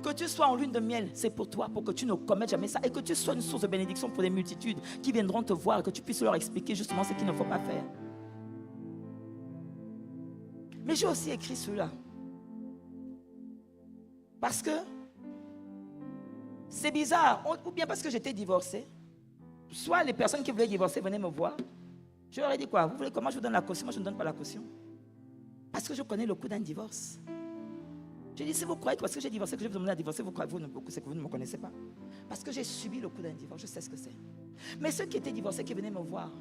Que tu sois en lune de miel, c'est pour toi. Pour que tu ne commettes jamais ça. Et que tu sois une source de bénédiction pour des multitudes qui viendront te voir et que tu puisses leur expliquer justement ce qu'il ne faut pas faire. Mais j'ai aussi écrit cela. Parce que c'est bizarre, ou bien parce que j'étais divorcée. Soit les personnes qui voulaient divorcer venaient me voir. Je leur ai dit quoi? Vous voulez comment je vous donne la caution? Moi je ne donne pas la caution. Parce que je connais le coût d'un divorce. J'ai dit, si vous croyez que parce que j'ai divorcé, que je vais vous demander à divorcer, c'est que vous ne me connaissez pas. Parce que j'ai subi le coût d'un divorce, je sais ce que c'est. Mais ceux qui étaient divorcés, qui venaient me voir,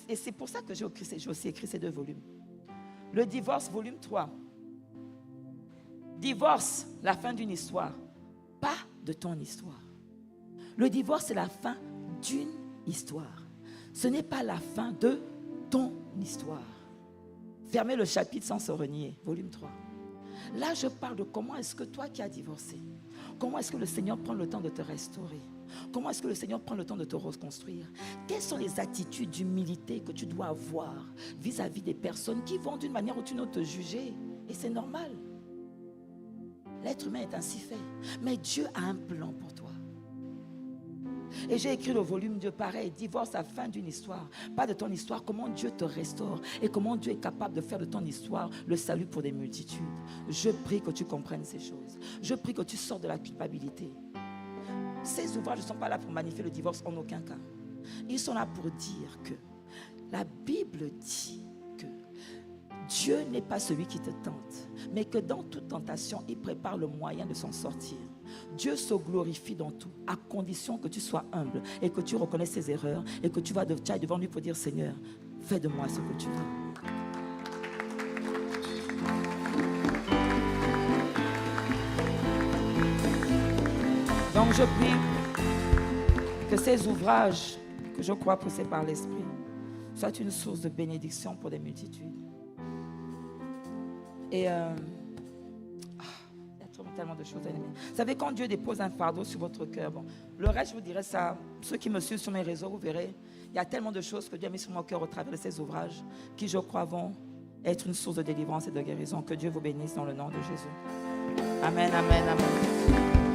et c'est pour ça que j'ai aussi écrit ces deux volumes. Le divorce, volume 3. Divorce, la fin d'une histoire, pas de ton histoire. Le divorce, c'est la fin d'une histoire. Ce n'est pas la fin de ton histoire. Fermez le chapitre sans se renier, volume 3. Là, je parle de comment est-ce que toi qui as divorcé, comment est-ce que le Seigneur prend le temps de te restaurer? Comment est-ce que le Seigneur prend le temps de te reconstruire? Quelles sont les attitudes d'humilité que tu dois avoir vis-à-vis des personnes qui vont d'une manière ou d'une autre te juger? Et c'est normal. L'être humain est ainsi fait. Mais Dieu a un plan pour toi. Et j'ai écrit le volume 2, pareil, divorce à la fin d'une histoire. Pas de ton histoire, comment Dieu te restaure et comment Dieu est capable de faire de ton histoire le salut pour des multitudes. Je prie que tu comprennes ces choses. Je prie que tu sors de la culpabilité. Ces ouvrages ne sont pas là pour magnifier le divorce en aucun cas. Ils sont là pour dire que la Bible dit que Dieu n'est pas celui qui te tente, mais que dans toute tentation, il prépare le moyen de s'en sortir. Dieu se glorifie dans tout, à condition que tu sois humble et que tu reconnaisses tes erreurs et que tu ailles devant lui pour dire, Seigneur, fais de moi ce que tu veux. Donc je prie que ces ouvrages que je crois poussés par l'Esprit soient une source de bénédiction pour des multitudes. Et il y a tellement de choses à aimer. Vous savez, quand Dieu dépose un fardeau sur votre cœur, bon, le reste, je vous dirais ça, ceux qui me suivent sur mes réseaux, vous verrez, il y a tellement de choses que Dieu a mis sur mon cœur au travers de ces ouvrages qui, je crois, vont être une source de délivrance et de guérison. Que Dieu vous bénisse dans le nom de Jésus. Amen, amen, amen.